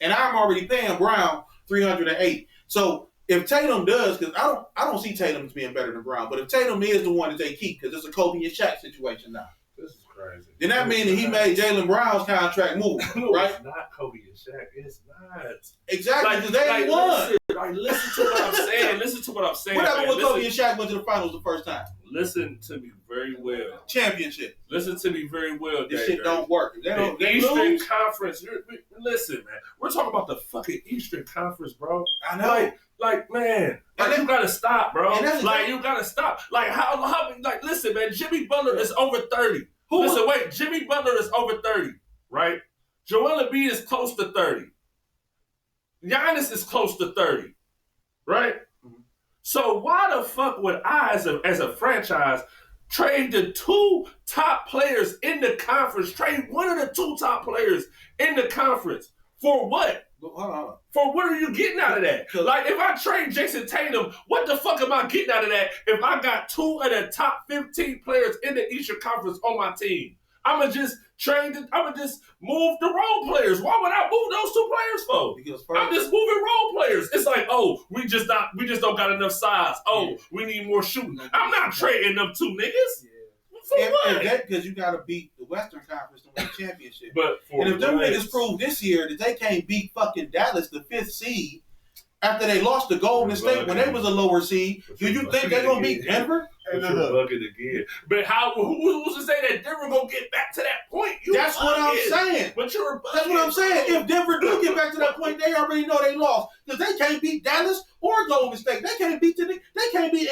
S5: And I'm already paying Brown $308. So if Tatum does, because I don't see Tatum as being better than Brown, but if Tatum is the one that they keep, because it's a Kobe and Shaq situation now.
S1: This is crazy.
S5: Then that means that he made Jaylen Brown's contract move, right?
S1: It's not Kobe and Shaq. It's not.
S5: Exactly, because they won.
S1: Listen to what I'm saying. Listen to what I'm saying.
S5: What happened when Kobe and Shaq went to the finals the first time?
S1: Listen to me very well.
S5: Championship.
S1: Listen to me very well.
S5: This shit don't work.
S1: The Eastern Conference. Listen, man. We're talking about the fucking Eastern Conference, bro.
S5: I know.
S1: Like, man, you gotta stop, bro. You gotta stop. Listen, man, Jimmy Butler is over 30. Jimmy Butler is over 30, right? Joel Embiid is close to 30. Giannis is close to 30, right? Mm-hmm. So why the fuck would I, as a franchise, trade the 2 top players in the conference, trade one of the 2 top players in the conference for what? For what are you getting out of that? Like, if I trade Jason Tatum, what the fuck am I getting out of that if I got 2 of the top 15 players in the Eastern Conference on my team? I'ma just move the role players. Why would I move those 2 players for? Because I'm just moving role players. It's like, we just don't got enough size. We need more shooting. I'm not trading them 2 niggas. For what?
S5: Because you got to beat the Western Conference to win the championship.
S1: And
S5: if them niggas prove this year that they can't beat fucking Dallas, the 5th seed, after they lost to Golden State when they was a lower seed, do you think they're going to beat Denver?
S1: You're bugging again. But who's to say that Denver going to get back to that point?
S5: That's what I'm saying.
S1: But you're bugging.
S5: That's what I'm saying. If Denver do get back to that point, they already know they lost. Because they can't beat Dallas or Golden State. They can't beat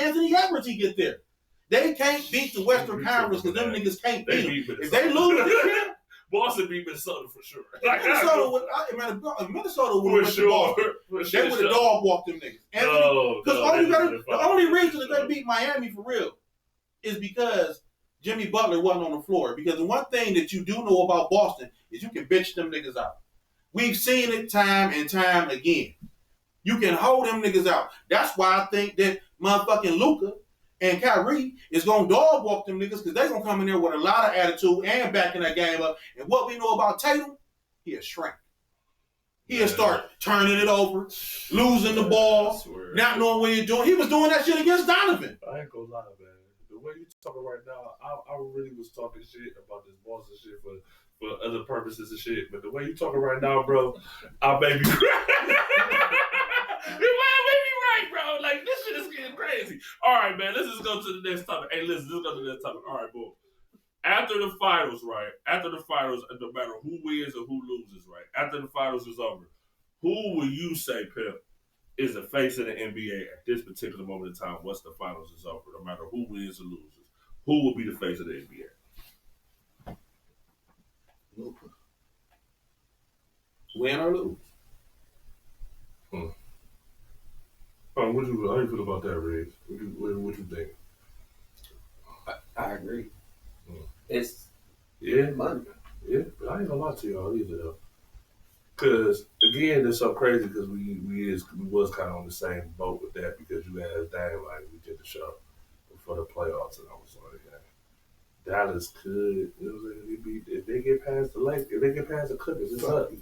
S5: Anthony Edwards to get there. They can't beat the Western Conference because them niggas can't beat them. If they lose this year,
S1: Boston beat Minnesota for sure.
S5: Minnesota would have Boston. They would have dog walked them niggas. Because the only reason that they beat Miami for real is because Jimmy Butler wasn't on the floor. Because the one thing that you do know about Boston is you can bitch them niggas out. We've seen it time and time again. You can hold them niggas out. That's why I think that motherfucking Luka and Kyrie is going to dog walk them niggas because they're going to come in there with a lot of attitude and backing that game up. And what we know about Tatum, he'll shrink. He'll start turning it over, losing the ball, not knowing what he's doing. He was doing that shit against Donovan.
S1: I ain't going to lie, man. The way you talking right now, I really was talking shit about this Boston shit for other purposes and shit. But the way you talking right now, bro, I may be right, bro. Like, this shit is getting crazy. All right, man. Let's just go to the next topic. Hey, listen, let's go to the next topic. All right, boom. After the finals, right? After the finals, no matter who wins or who loses, right? After the finals is over, who will you say, Pimp, is the face of the NBA at this particular moment in time once the finals is over? No matter who wins or loses, who will be the face of the NBA?
S5: Luka. Win or lose?
S1: How you feel about that, Riggs? What you think?
S4: I agree. It's money.
S1: Yeah, but I ain't gonna lie to y'all either though. Cause again, it's so crazy because we was kind of on the same boat with that because you asked Dan like we did the show before the playoffs and I was like, yeah, Dallas could, if they get past the Lakers, if they get past the Clippers, it's up.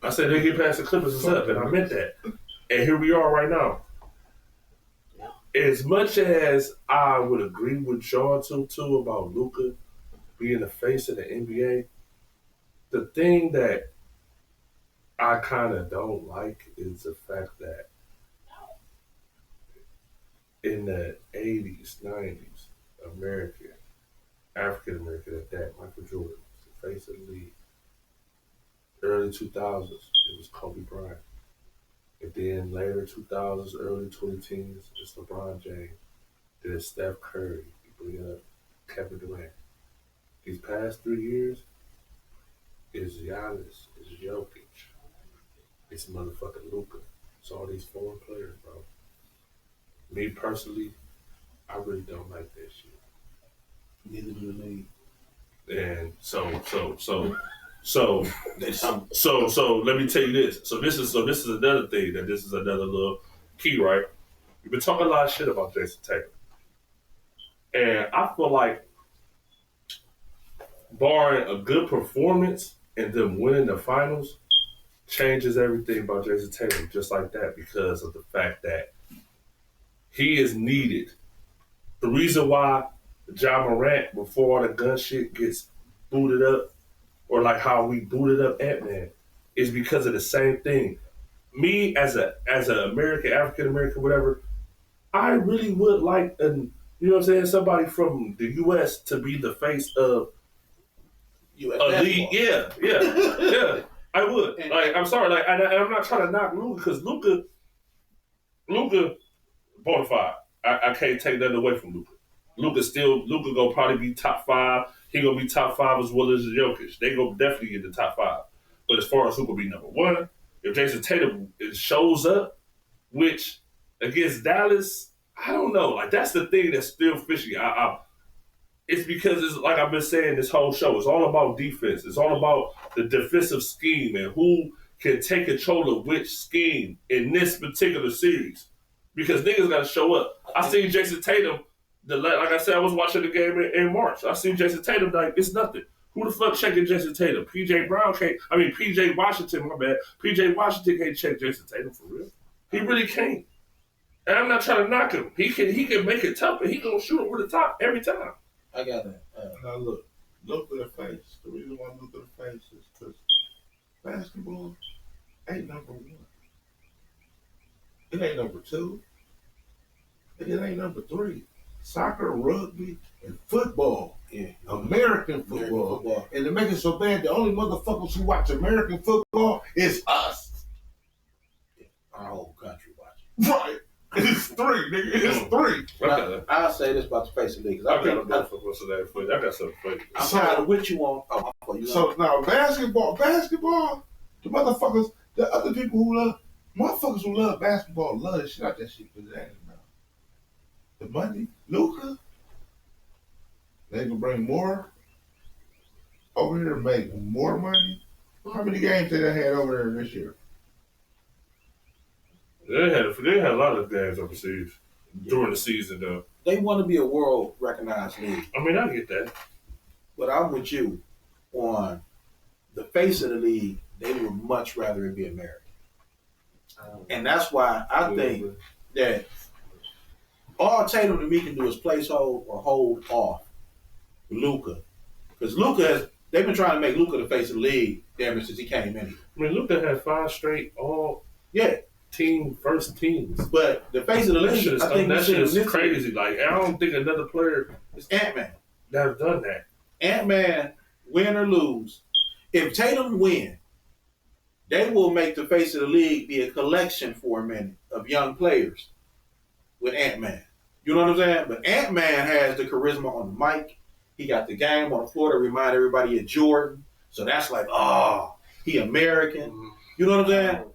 S1: I said they get past the Clippers, it's up, and I meant that. And here we are right now. As much as I would agree with y'all too about Luka being the face of the NBA, the thing that I kind of don't like is the fact that in the 80s, 90s, African American at that, Michael Jordan was the face of the league. Early 2000s, it was Kobe Bryant. And then later 2000s, early 2010s, it's LeBron James. Then it's Steph Curry. You bring up Kevin Durant. These past 3 years, it's Giannis, it's Jokic, it's motherfucking Luka. It's all these foreign players, bro. Me personally, I really don't like that shit.
S5: Neither do the league.
S1: And so
S5: They
S1: let me tell you this. So this is another thing that this is another little key, right? We've been talking a lot of shit about Jason Tatum. And I feel like barring a good performance and them winning the finals changes everything about Jason Tatum just like that because of the fact that he is needed. The reason why Ja Morant, before all the gun shit gets booted up, or like how we booted up Ant-Man, is because of the same thing. Me as an American, African American, whatever, I really would like somebody from the US to be the face of
S5: US
S1: a league. Yeah. I would. I'm sorry, and I'm not trying to knock Luka because Luka bona fide. I can't take that away from Luka. Luka gonna probably be top 5. He gonna be top 5 as well as Jokic. They gonna definitely get the top 5. But as far as who could be number 1, if Jason Tatum shows up, which against Dallas, I don't know. Like that's the thing that's still fishy. It's because it's like I've been saying this whole show. It's all about defense. It's all about the defensive scheme and who can take control of which scheme in this particular series. Because niggas got to show up. I seen Jason Tatum. Like I said, I was watching the game in March. I seen Jason Tatum like it's nothing. Who the fuck checking Jason Tatum? PJ Washington, my bad. PJ Washington can't check Jason Tatum for real. He really can't. And I'm not trying to knock him. He can make it tough, and he gonna shoot over the top every time.
S5: I got that.
S3: Now look to the face. The reason why I look to the face is because basketball ain't number 1. It ain't number 2. And it ain't number 3. Soccer, rugby, and football.
S5: Yeah.
S3: American football. And to make it so bad, the only motherfuckers who watch American football is us.
S5: Yeah. Our whole country watching.
S3: Right. It's 3, nigga. It's 3.
S5: I'll say this about the face of the league.
S1: I got something for you.
S5: I'm tired of what you want.
S3: So now basketball, the motherfuckers, the other people who motherfuckers who love basketball love the shit out that shit because it ain't enough. The money, Luka, they can bring more over here and make more money. How many games they done had over there this year?
S1: They had a lot of games overseas during the season, though.
S5: They want to be a world recognized league.
S1: I mean, I get that.
S5: But I'm with you on the face of the league. They would much rather it be American. And that's why I think that all Tatum to me can do is placehold or hold off Luka. Because they've been trying to make Luka the face of the league damn it since he came in here.
S1: I mean, Luka had 5 straight first teams.
S5: But the face of the league, I think
S1: that shit is crazy. Like, I don't think another player
S5: is Ant-Man
S1: that have done that.
S5: Ant-Man, win or lose. If Tatum win, they will make the face of the league be a collection for a minute of young players with Ant-Man. You know what I'm saying? But Ant-Man has the charisma on the mic. He got the game on the floor to remind everybody of Jordan. So that's like, he American. Mm-hmm. You know what I'm saying?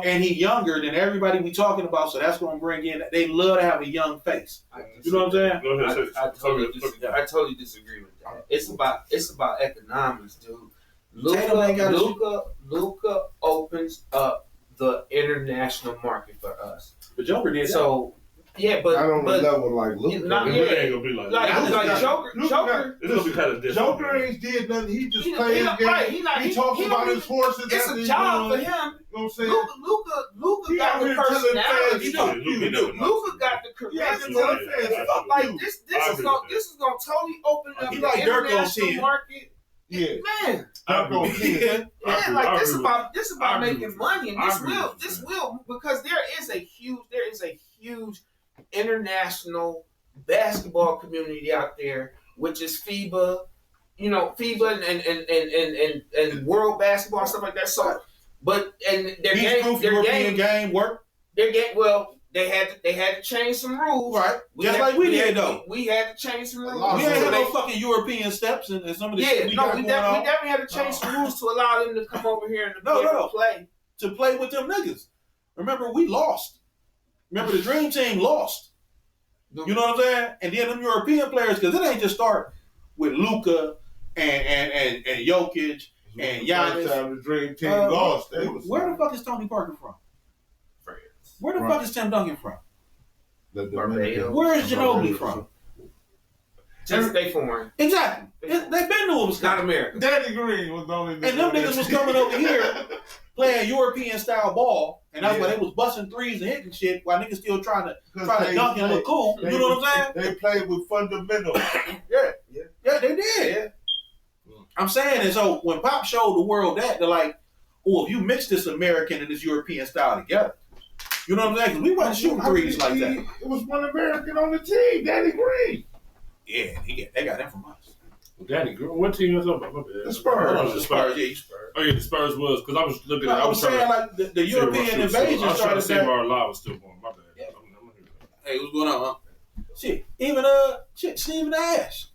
S5: And he younger than everybody we talking about, so that's going to bring in. They love to have a young face. You know what I'm saying?
S4: I totally disagree with that. It's about economics, dude. Luka opens up the international market for us.
S5: But Joker did
S4: so. Yeah, but
S3: I don't level like Luka.
S1: Ain't gonna be like
S4: Joker.
S1: It's gonna be kind of different.
S3: Joker ain't did nothing. He just played the game.
S4: Right.
S3: He talks about his horses.
S4: It's a job for him.
S3: You know what I'm saying?
S4: Luka got the personality. Luka got the charisma. Like this is gonna totally open up the international market.
S3: Yeah,
S4: man. This about making money, and this will because there is a huge international basketball community out there, which is FIBA, and world basketball and stuff like that. So, but and their game work. Their game They had to change some rules,
S5: right? We did though.
S4: We had to change some rules.
S5: We ain't had no fucking European steps and some of the shit we
S4: definitely had to change some rules to allow them to come over here and play
S5: with them niggas. Remember, we lost. Remember, the Dream Team lost. You know what I'm saying? And then them European players, because it ain't just start with Luka and Jokic and Giannis.
S3: First time the Dream Team lost.
S5: Where the fuck is Tony Parker from?
S4: France.
S5: Where the fuck is Tim Duncan from?
S3: Barbados.
S5: Where is Ginobili from?
S4: Just they foreign.
S5: Exactly. They've been to it was
S4: Not America.
S3: Danny Green was the only nigga.
S5: And them niggas was coming over here playing European style ball, and that's why they was busting threes and hitting shit while niggas still trying to dunk and look cool. You know what I'm saying?
S3: They played with fundamentals.
S5: Yeah, they did.
S4: Yeah.
S5: I'm saying, and so when Pop showed the world that, they're like, oh, if you mix this American and this European style together, you know what I'm saying? Because we wasn't shooting threes like that.
S3: It was one American on the team, Danny Green.
S5: Yeah, they got that from us.
S1: Danny Green. What team was talking about? My bad.
S3: The Spurs.
S5: The Spurs, yeah, Spurs.
S1: Oh yeah, the Spurs was because I was looking at.
S5: I was saying like the European invasion
S1: I was trying to
S5: started
S1: see
S5: that.
S1: where our live was still going. My bad.
S5: Yeah.
S1: I'm here.
S5: Hey, what's going on, huh? Shit, even Steve Nash.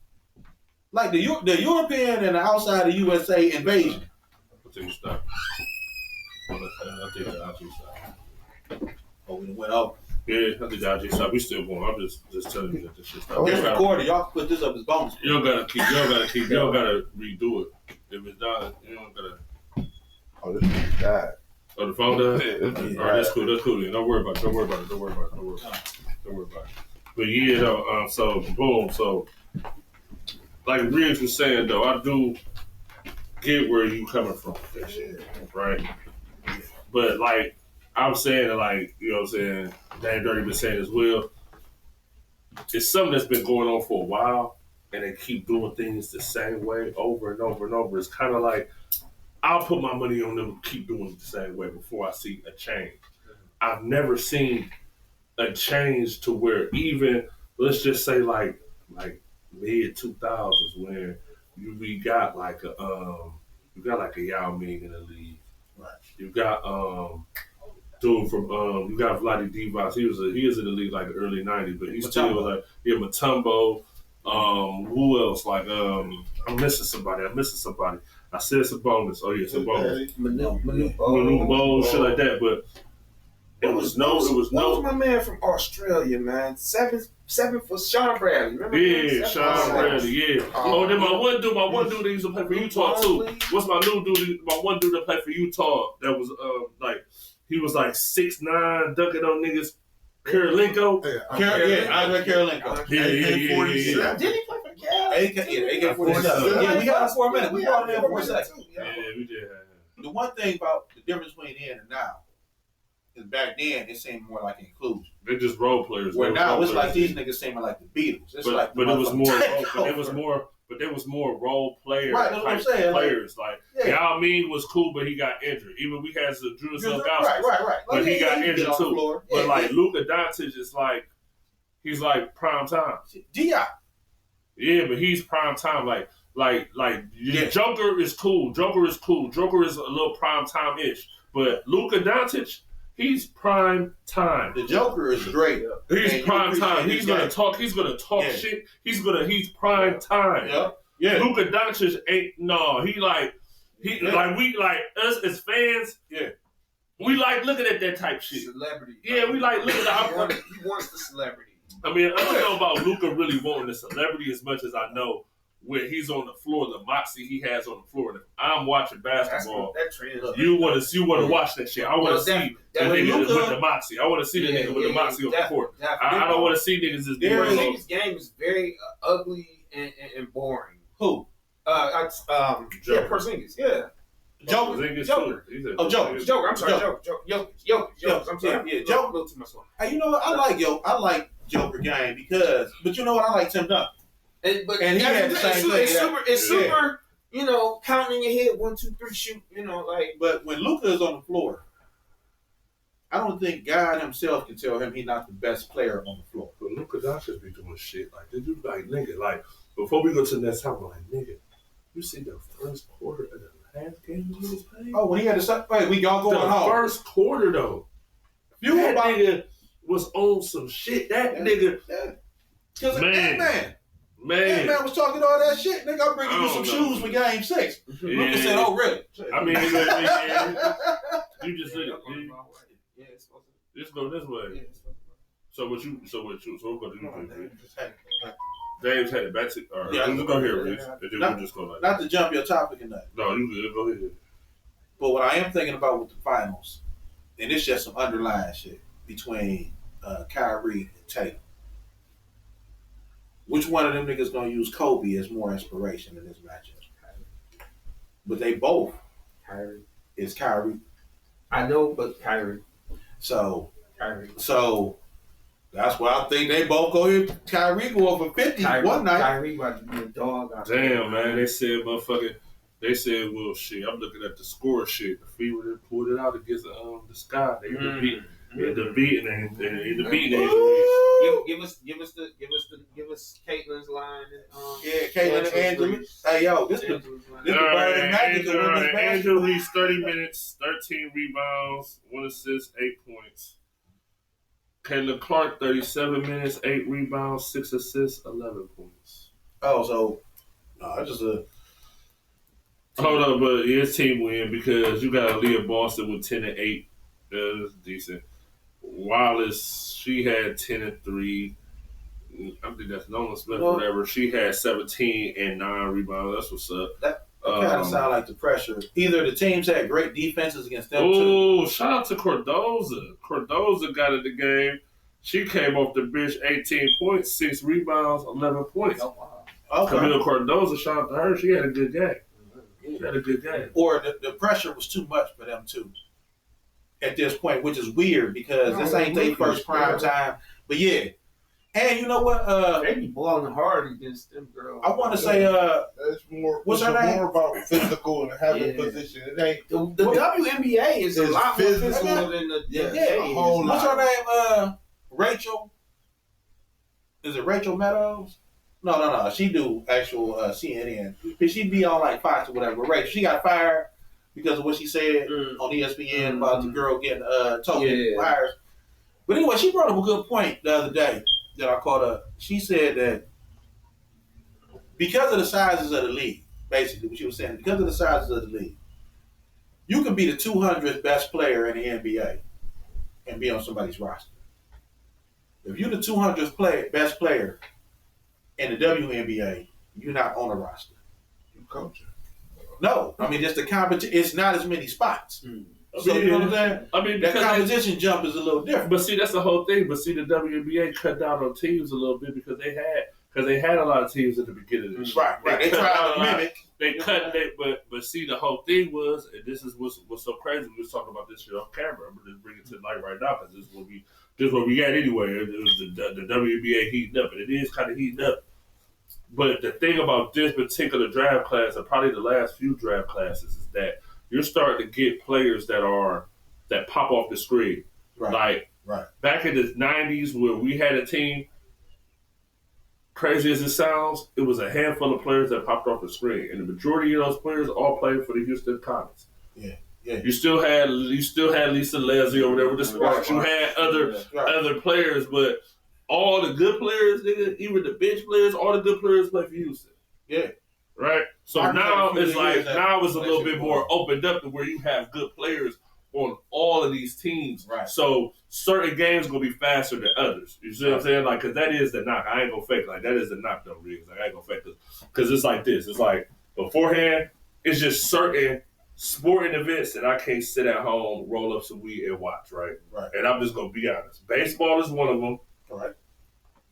S5: Like the European and the outside of USA invasion.
S1: I'll take a stop. I'll take the IG stop.
S5: Oh, we went over.
S1: Yeah, I think the IG stop. We still going. I'm just telling you that this shit stop.
S5: It's recorded. Y'all can put this up as bonus.
S1: You don't gotta redo it. If it's done, you don't gotta.
S3: Oh, this nigga died.
S1: Oh, the phone done?
S3: Yeah.
S1: All right, that's cool. That's cool. Don't worry about it. But yeah, though, so boom. So, like Riggs was saying, though, I do get where you coming from, that shit, right? But like I'm saying, like you know, what I'm saying, Dan Dirty been saying as well. It's something that's been going on for a while, and they keep doing things the same way over and over and over. It's kind of like I'll put my money on them to keep doing it the same way before I see a change. I've never seen a change to where even, let's just say like mid 2000s when we got like a Yao Ming in the league.
S5: Right.
S1: You got dude from you got Vlade Divac. He is in the league like the early 90s, but he's still like Mutombo. Who else? Like I'm missing somebody. I said Sabonis. Oh yeah, Sabonis. Manu Bol, shit like that. But it was no.
S4: What was my man from Australia, man? Seven for Sean Bradley. Remember?
S1: Yeah, Sean Bradley. Yeah. Oh, then my one dude that used to play for Utah too. What's my new dude? My one dude that played for Utah that was like he was like 6'9", dunking on niggas. Karolinko.
S5: Andre Karolinko.
S1: Yeah.
S4: Did he play for Cal?
S5: AK-47. Yeah, we got him for a minute. We brought him in for a second.
S1: Yeah, we did.
S5: The one thing about the difference between then and now is back then it seemed more like inclusion.
S1: They're just role players.
S5: Where now it's like these niggas seeming like the Beatles. It's like
S1: but it was more. But there was more role player
S5: right, that's what I'm saying.
S1: Players. Like Yao Ming was cool, but he got injured. Even we had Drew Zelgowski,
S5: right.
S1: But he got injured too. But like Luka Doncic is like he's like prime time.
S5: Diop.
S1: Yeah, but he's prime time. Joker is cool. Joker is a little prime time ish. But Luka Doncic, he's prime time.
S5: The Joker is great.
S1: He's prime time. He's gonna talk shit. He's prime time.
S5: Yeah.
S1: Luka Doncic ain't we like us as fans.
S5: Yeah.
S1: We like looking at that type shit.
S4: Celebrity.
S1: Yeah, we like looking at
S4: He wants the celebrity.
S1: I mean, I don't know about Luka really wanting the celebrity as much as I know when he's on the floor, the moxie he has on the floor. And if I'm watching basketball, you want to watch that shit. I want to see the nigga with the moxie. I want to see the nigga with the moxie on the court. I don't want to see niggas as
S4: Niggas' game is very ugly and boring.
S5: Who?
S4: Porzingis. Yeah.
S5: Joker.
S4: Joker. I'm sorry. Joker. I'm sorry.
S5: Yeah, Joker.
S4: Go to my spot.
S5: Hey, you know what? I like Joker game but you know what? I like Tim Duncan.
S4: And he had the same thing. It's super, you know, counting in your head, 1, 2, 3, shoot, you know, like.
S5: But when Luka is on the floor, I don't think God himself can tell him he's not the best player on the floor.
S1: But Luka Doncic be doing shit like they do, like nigga. Like before we go to the next time, I'm like nigga, you see the first quarter of the last game he was playing?
S5: Oh, when he had to wait, we all going home.
S1: The first quarter though, that nigga was on some shit. That nigga,
S5: because
S1: Man
S5: was talking all that shit. Nigga, I'm bringing you some shoes for game 6.
S1: Yeah.
S5: Luka said, "Oh, really?"
S1: I mean, you just look at Just go this way.
S4: Yeah,
S1: So what you? So we'll go to you.
S3: Just had
S1: Dave's had it back to. All right,
S5: Yeah,
S1: just go here, Rich.
S4: yeah.
S1: And then
S5: Not-
S1: we'll just go like.
S5: Not to jump your topic or nothing,
S1: No, you good. Go ahead.
S5: but what I am thinking about with the finals, and it's just some underlying shit between Kyrie and Tatum. Which one of them niggas gonna use Kobe as more inspiration in this matchup? But they both
S4: Kyrie.
S5: is Kyrie.
S4: I know, but Kyrie.
S5: So
S4: Kyrie.
S5: that's why I think they both go here. Kyrie go over 50 one night.
S4: Kyrie about to be a dog.
S1: Damn, man. They said, motherfucker. They said, well, shit. I'm looking at the score shit. The Fever that pulled it out against the Sky. They beat. Yeah, the beating and the beating.
S4: Give us Caitlin's line.
S5: Yeah, Caitlin and Angela. Hey, yo, this the Bird Magic of women's basketball.
S1: Angela Reese, 30 minutes, 13 rebounds, 1 assist, 8 points. Caitlin Clark, 37 minutes, 8 rebounds, 6 assists, 11 points.
S5: Oh, so no, just a.
S1: Hold up, but it's team win because you got Aaliyah Boston with 10 and 8. That's decent. Wallace, she had 10 and 3. I think that's Nolan Smith or whatever. She had 17 and 9 rebounds. That's what's up.
S5: That kind of sound like the pressure. Either the teams had great defenses against them.
S1: Oh, shout out to Cordoza. Cordoza got in the game. She came off the bench, 18 points, 6 rebounds, 11 points.
S4: Oh, wow.
S5: Okay.
S1: Camille Cordoza, shout out to her. She had a good game. She had a good game.
S5: Or the pressure was too much for them too. At this point, which is weird because this ain't their first prime time. But yeah. And you know what?
S4: They be balling hard against them girls.
S5: I want to say
S3: That's more.
S5: What's
S3: it's
S5: her name?
S3: more about physical and having
S4: Yeah.
S3: position. It ain't.
S4: The WNBA is a
S3: It's
S4: lot more
S3: physical.
S4: physical than the
S3: Yeah,
S4: NBA.
S3: a whole
S4: is.
S5: what's her name? Rachel. Is it Rachel Meadows? No. She do actual CNN. She'd be on like Fox or whatever. Rachel, she got fired because of what she said on ESPN about the girl getting token wires. But anyway, she brought up a good point the other day that I caught up. She said that because of the sizes of the league, basically what she was saying, because of the sizes of the league, you can be the 200th best player in the NBA and be on somebody's roster. If you're the 200th best player in the WNBA, you're not on a roster.
S3: You coaching.
S5: No, I mean, just the competition. It's not as many spots. So you know what I'm saying?
S1: I mean,
S5: That competition jump is a little different.
S1: But see, that's the whole thing. But see, the WNBA cut down on teams a little bit because they had a lot of teams at the beginning of the year.
S5: Right. They tried to mimic.
S1: But see, the whole thing was, and this is what's so crazy. We was talking about this shit on camera. I'm gonna just bring it to light right now because this is what we got anyway. It was the WNBA heating up, and it is kind of heating up. But the thing about this particular draft class, and probably the last few draft classes, is that you're starting to get players that pop off the screen.
S5: Right.
S1: Like back in the 90s where we had a team, crazy as it sounds, it was a handful of players that popped off the screen. And the majority of those players all played for the Houston Comets.
S5: Yeah.
S1: You still had Lisa Leslie or whatever the Sparks. You had other players, but all the good players, nigga, even the bench players, all the good players play for Houston.
S5: Yeah.
S1: Right? So now it's a little bit more
S5: ball.
S1: opened up to where you have good players on all of these teams.
S5: Right.
S1: So certain games going to be faster than others. You see what I'm saying? Like, because that is the knock. I ain't going to fake. Like, that is the knock, though, Riggs. Like, I ain't going to fake this. Because it's like this. It's like, beforehand, it's just certain sporting events that I can't sit at home, roll up some weed, and watch, right?
S5: Right.
S1: And I'm just going to be honest. Baseball is one of them.
S5: All right.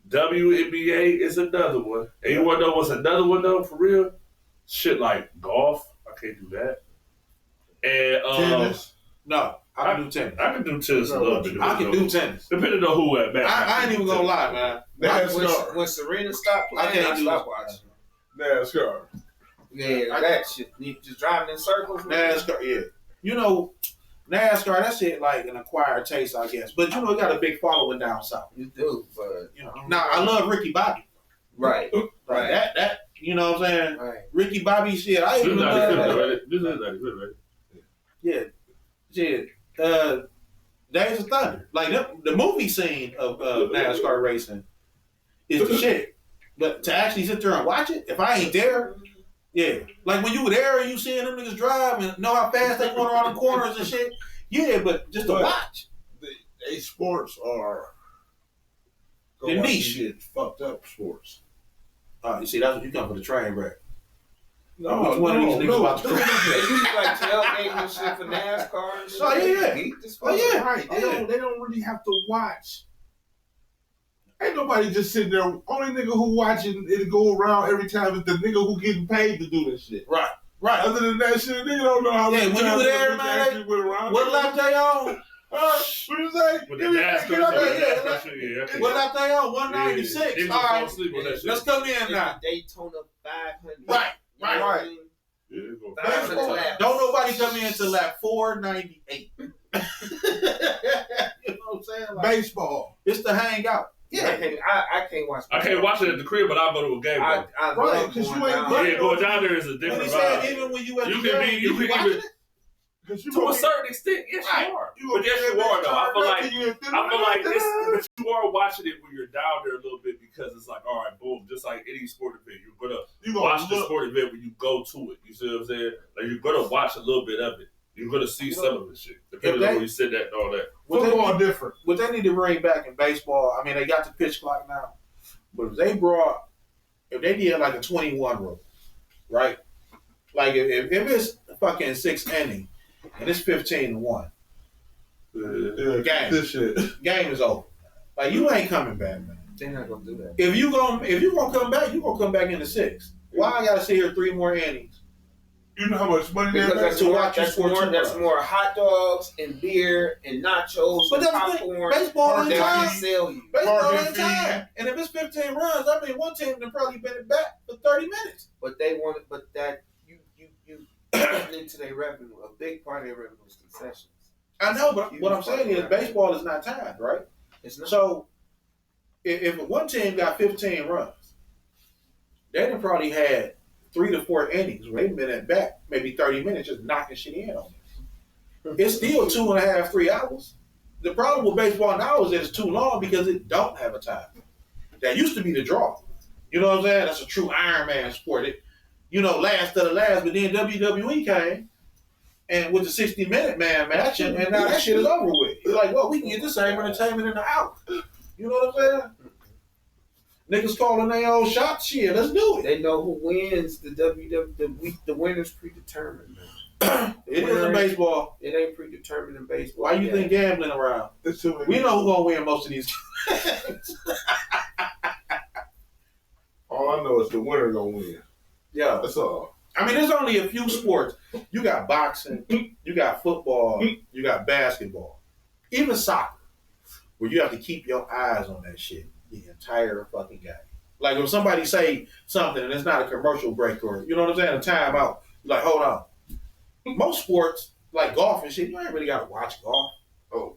S1: WNBA is another one. And you want to know what's another one, though, for real? Shit like golf. I can't do that. And
S3: Tennis.
S5: No, I can do tennis.
S1: I can do tennis a little bit.
S5: I can do tennis.
S1: Depending on who at bat.
S5: I ain't even gonna lie, man.
S3: NASCAR.
S4: When Serena stopped playing, I stopped watching.
S3: NASCAR.
S4: Yeah, that shit. You just driving in circles.
S5: NASCAR, yeah. You know, NASCAR, that shit like an acquired taste, I guess. But you know, it got a big following down south.
S4: You do, but
S5: You know, now I love Ricky Bobby.
S4: right.
S5: Like that. You know what I'm saying?
S4: Right.
S5: Ricky Bobby shit. I
S1: This
S5: even
S1: is
S5: love that.
S1: right.
S5: Yeah. Shit. Days of Thunder. Like the movie scene of NASCAR racing is the shit. But to actually sit there and watch it, if I ain't there, yeah. Like when you were there and you seeing them niggas drive and know how fast they going around the corners and shit. Yeah, but just to watch.
S3: They sports are
S5: The
S3: watch
S5: niche.
S3: these shit, fucked up sports.
S5: You see, that's what you come for the train wreck.
S3: No,
S5: Which one of these niggas about to
S4: They usually like tailgating and shit for NASCAR. And shit.
S5: Oh, yeah.
S4: Geek this
S5: Oh, yeah.
S3: Right.
S5: Oh, yeah.
S3: They don't really have to watch. Ain't nobody just sitting there. Only nigga who watching it go around every time is the nigga who getting paid to do this shit.
S5: Right.
S3: Other than that shit, nigga don't know how
S5: Yeah,
S3: many
S5: when you
S3: times
S5: were there,
S3: that
S5: man,
S3: actually went around.
S5: What lap they on?
S3: What you say?
S1: With the NASCAR shit,
S5: What lap they on? 196.
S1: Yeah,
S5: All right.
S1: sleep on that shit.
S5: Let's come in now.
S4: Daytona 500.
S5: Right.
S1: Yeah, it's gonna
S4: 500 laps.
S5: Don't nobody come in to lap 498. You know what I'm saying? Like,
S3: Baseball.
S5: it's to hang out.
S4: Yeah, I can't watch.
S1: I can't watch it at the crib, but I'll go to a game.
S4: I
S3: Right,
S4: love
S3: 'cause
S4: going
S3: you ain't
S4: down.
S3: going-
S1: Yeah, going down there is a
S5: And
S1: different
S5: he said
S1: vibe.
S5: even when you at
S1: You
S5: the
S1: can
S5: game,
S1: be- you can
S5: watching
S1: even-
S5: it?
S3: Cause you
S1: To a
S3: gonna
S1: certain extent, yes,
S5: Right.
S1: you are.
S3: be-
S1: But yes, you are, though. I feel like
S3: this.
S1: but you are watching it when you're down there a little bit because it's like, all right, boom, just like any sport event, you're gonna
S3: You
S1: watch
S3: gonna
S1: the
S3: look.
S1: sport event when you go to it. You see what I'm saying? Like you're gonna watch a little bit of it. You're gonna see some of the shit, depending on where you sit at and all that.
S3: Football different.
S5: What they need to bring back in baseball, I mean, they got the pitch clock now, but if they did like a 21 rule, right? Like if it's fucking 6 inning and it's 15-1,
S3: Yeah,
S5: Game.
S3: this shit.
S5: game is over. Like you ain't coming back, man.
S4: They're not gonna do that.
S5: If you gonna come back, you gonna come back in the 6th. Why I gotta sit here 3 more innings?
S3: You know how much money they
S4: Because
S3: make?
S4: that's
S5: to
S4: more,
S5: watch you
S4: that's
S5: score
S4: more,
S5: two
S4: that's
S5: runs.
S4: more hot dogs and beer and nachos
S5: But
S4: and
S5: that's the thing.
S4: popcorn
S5: Baseball ain't
S4: that
S5: time.
S4: can sell you.
S5: Baseball
S3: Parking
S5: ain't
S3: fee.
S5: time. And if it's 15 runs, I mean, one team can probably been it back for 30 minutes.
S4: But they want it. But that you put into their revenue. A big part of their revenue is concessions.
S5: I know, but what I'm saying is baseball is not timed, right?
S4: It's not.
S5: So if one team got 15 runs, they done probably had 3 to 4 innings where they've been at bat maybe 30 minutes just knocking shit in on it. It's still 2.5, 3 hours. The problem with baseball now is that it's too long because it don't have a time. That used to be the draw. You know what I'm saying? That's a true Iron Man sport. It, last of the last, but then WWE came and with the 60-minute man match, and now that shit is over with. You're like, well, we can get the same entertainment in the hour. You know what I'm saying? Niggas calling their own shots. Shit, let's do it.
S4: They know who wins. The winner's predetermined. Man.
S5: It is in baseball.
S4: It ain't predetermined in baseball.
S5: Why you think gambling around? We know who's gonna win most of these games.
S3: All I know is the winner gonna win.
S5: Yeah.
S3: That's all.
S5: I mean, there's only a few sports. You got boxing, you got football, you got basketball, even soccer, where you have to keep your eyes on that shit the entire fucking game. Like if somebody say something and it's not a commercial break or, you know what I'm saying, a timeout, you're like, hold on. Most sports, like golf and shit, you ain't really got to watch golf.
S3: Oh.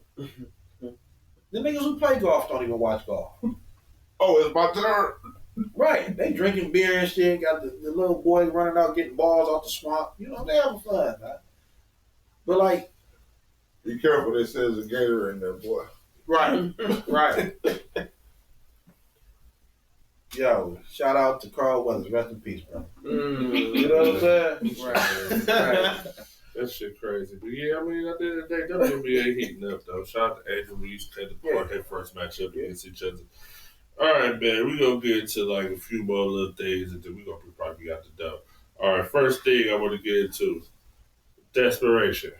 S5: The niggas who play golf don't even watch golf.
S3: Oh, it's my turn.
S5: Right. They drinking beer and shit, got the little boys running out getting balls off the swamp. You know, they having fun, man. But like,
S3: Be careful, they say there's a gator in there, boy.
S5: right, right. Yo, shout out to Carl Weathers. Rest in peace, bro. You know what I'm saying?
S4: Right.
S1: That shit crazy. But yeah, I mean, at the end of the day, WNBA heating up, though. Shout out to Angel Reese, had to part their first matchup against each other. All right, man, we're going to get into like a few more little things and then we're going to probably be out the door. All right, first thing I want to get into, desperation.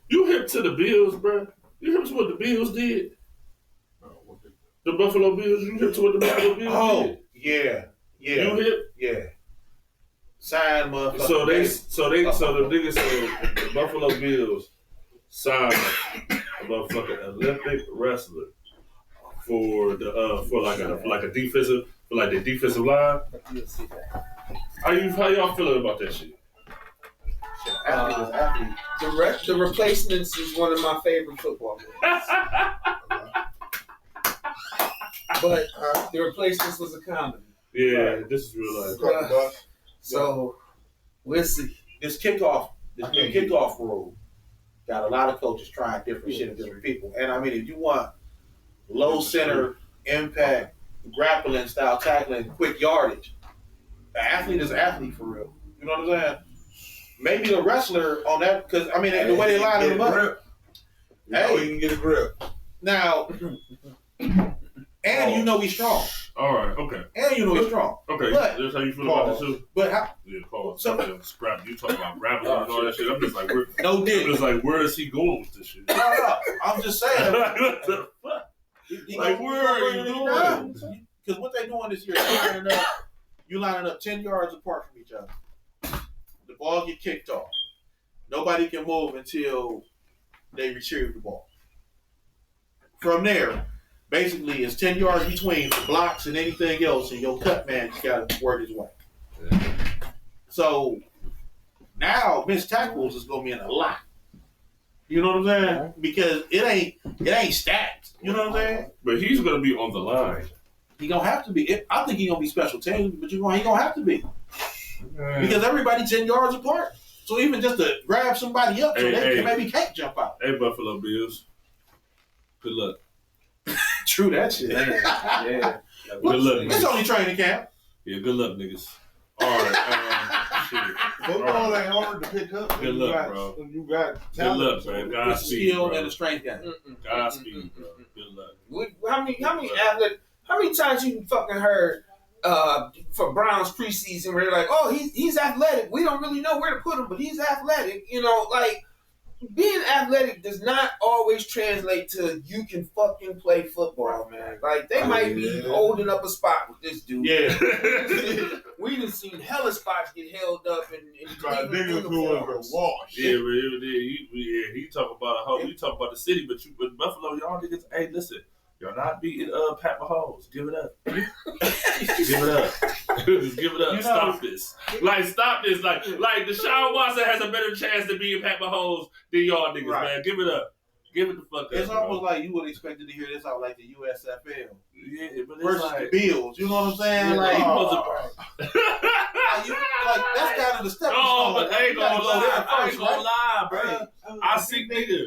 S1: You hip to the Bills, bro? You hip to what the Bills did? The Buffalo Bills, you hip to what the Buffalo Bills did?
S5: Oh, yeah.
S1: You hip?
S5: Yeah. Sign motherfucker.
S1: So the niggas said the Buffalo Bills signed a motherfucking Olympic wrestler for the defensive line. How y'all feeling about that shit?
S4: The Replacements is one of my favorite football movies. But The Replacements was a comedy.
S1: Yeah, this is real life.
S4: So we'll see.
S5: This kickoff rule got a lot of coaches trying different shit and different people. And I mean, if you want low center, impact, grappling style tackling, quick yardage, the athlete is an athlete for real. You know what I'm saying? Maybe the wrestler on that, because I mean, the way they line them up.
S3: Hey, you can get a grip.
S5: Now, and you know he's strong.
S1: All right, okay.
S5: And you know he's strong.
S1: Okay,
S5: But-
S1: that's how you feel about this too?
S5: But how?
S1: Yeah, pause.
S5: So-
S1: Scrap. You talking about rapping and all that shit. I'm just like, where,
S5: No
S1: I'm
S5: dick.
S1: just like, where is he going with this shit?
S5: No. I'm just saying.
S1: Like, what the fuck? Like, where are you going?
S5: Because what they doing this year, you lining up 10 yards apart from each other. The ball get kicked off. Nobody can move until they retrieve the ball. From there, basically, it's 10 yards between for blocks and anything else, and your cut man just got to work his way. So now missed tackles is gonna be in a lot. You know what I'm saying? Because it ain't stacked. You know what I'm saying?
S1: But he's gonna be on the line.
S5: He gonna have to be. I think he gonna be special teams, but he gonna have to be because everybody 10 yards apart. So even just to grab somebody up, so they maybe can't jump out.
S1: Hey, Buffalo Bills. Good luck.
S5: True that shit.
S4: Yeah.
S1: Good luck.
S5: It's only training camp.
S1: Yeah, good luck, niggas. All right, shit.
S3: Football ain't hard to pick up.
S1: Good luck, bro.
S3: You got
S1: Good
S3: talent.
S1: luck, man.
S5: It's a
S1: Godspeed,
S5: skill
S1: bro.
S5: and a strength game.
S1: Godspeed, bro. Good luck.
S4: How many times you fucking heard for Browns preseason where they're like, oh, he's athletic. We don't really know where to put him, but he's athletic. You know, like being athletic does not always translate to you can fucking play football, man. Like they might be holding up a spot with this dude.
S5: Yeah.
S4: We done seen hella spots get held up in
S3: Niggas doing a wash.
S1: Yeah, but he talk about a whole. You talk about the city, but Buffalo, y'all niggas. Hey, listen, y'all not beating Pat Mahomes. Give it up. Give it up. Just give it up. Stop this. Stop this. Like Deshaun Watson has a better chance to beat Pat Mahomes than y'all niggas, man. Give it up. Give it the fuck up.
S5: It's almost like you would expect to hear this out like the USFL.
S1: Yeah, but it's
S5: versus
S1: like,
S5: the Bills. You know what I'm saying?
S1: Yeah,
S5: like,
S1: he
S5: that's kind of the stepping
S1: oh,
S5: stone.
S1: but I ain't gonna lie. I ain't gonna lie, bro.
S3: Hey,
S1: I see nigga.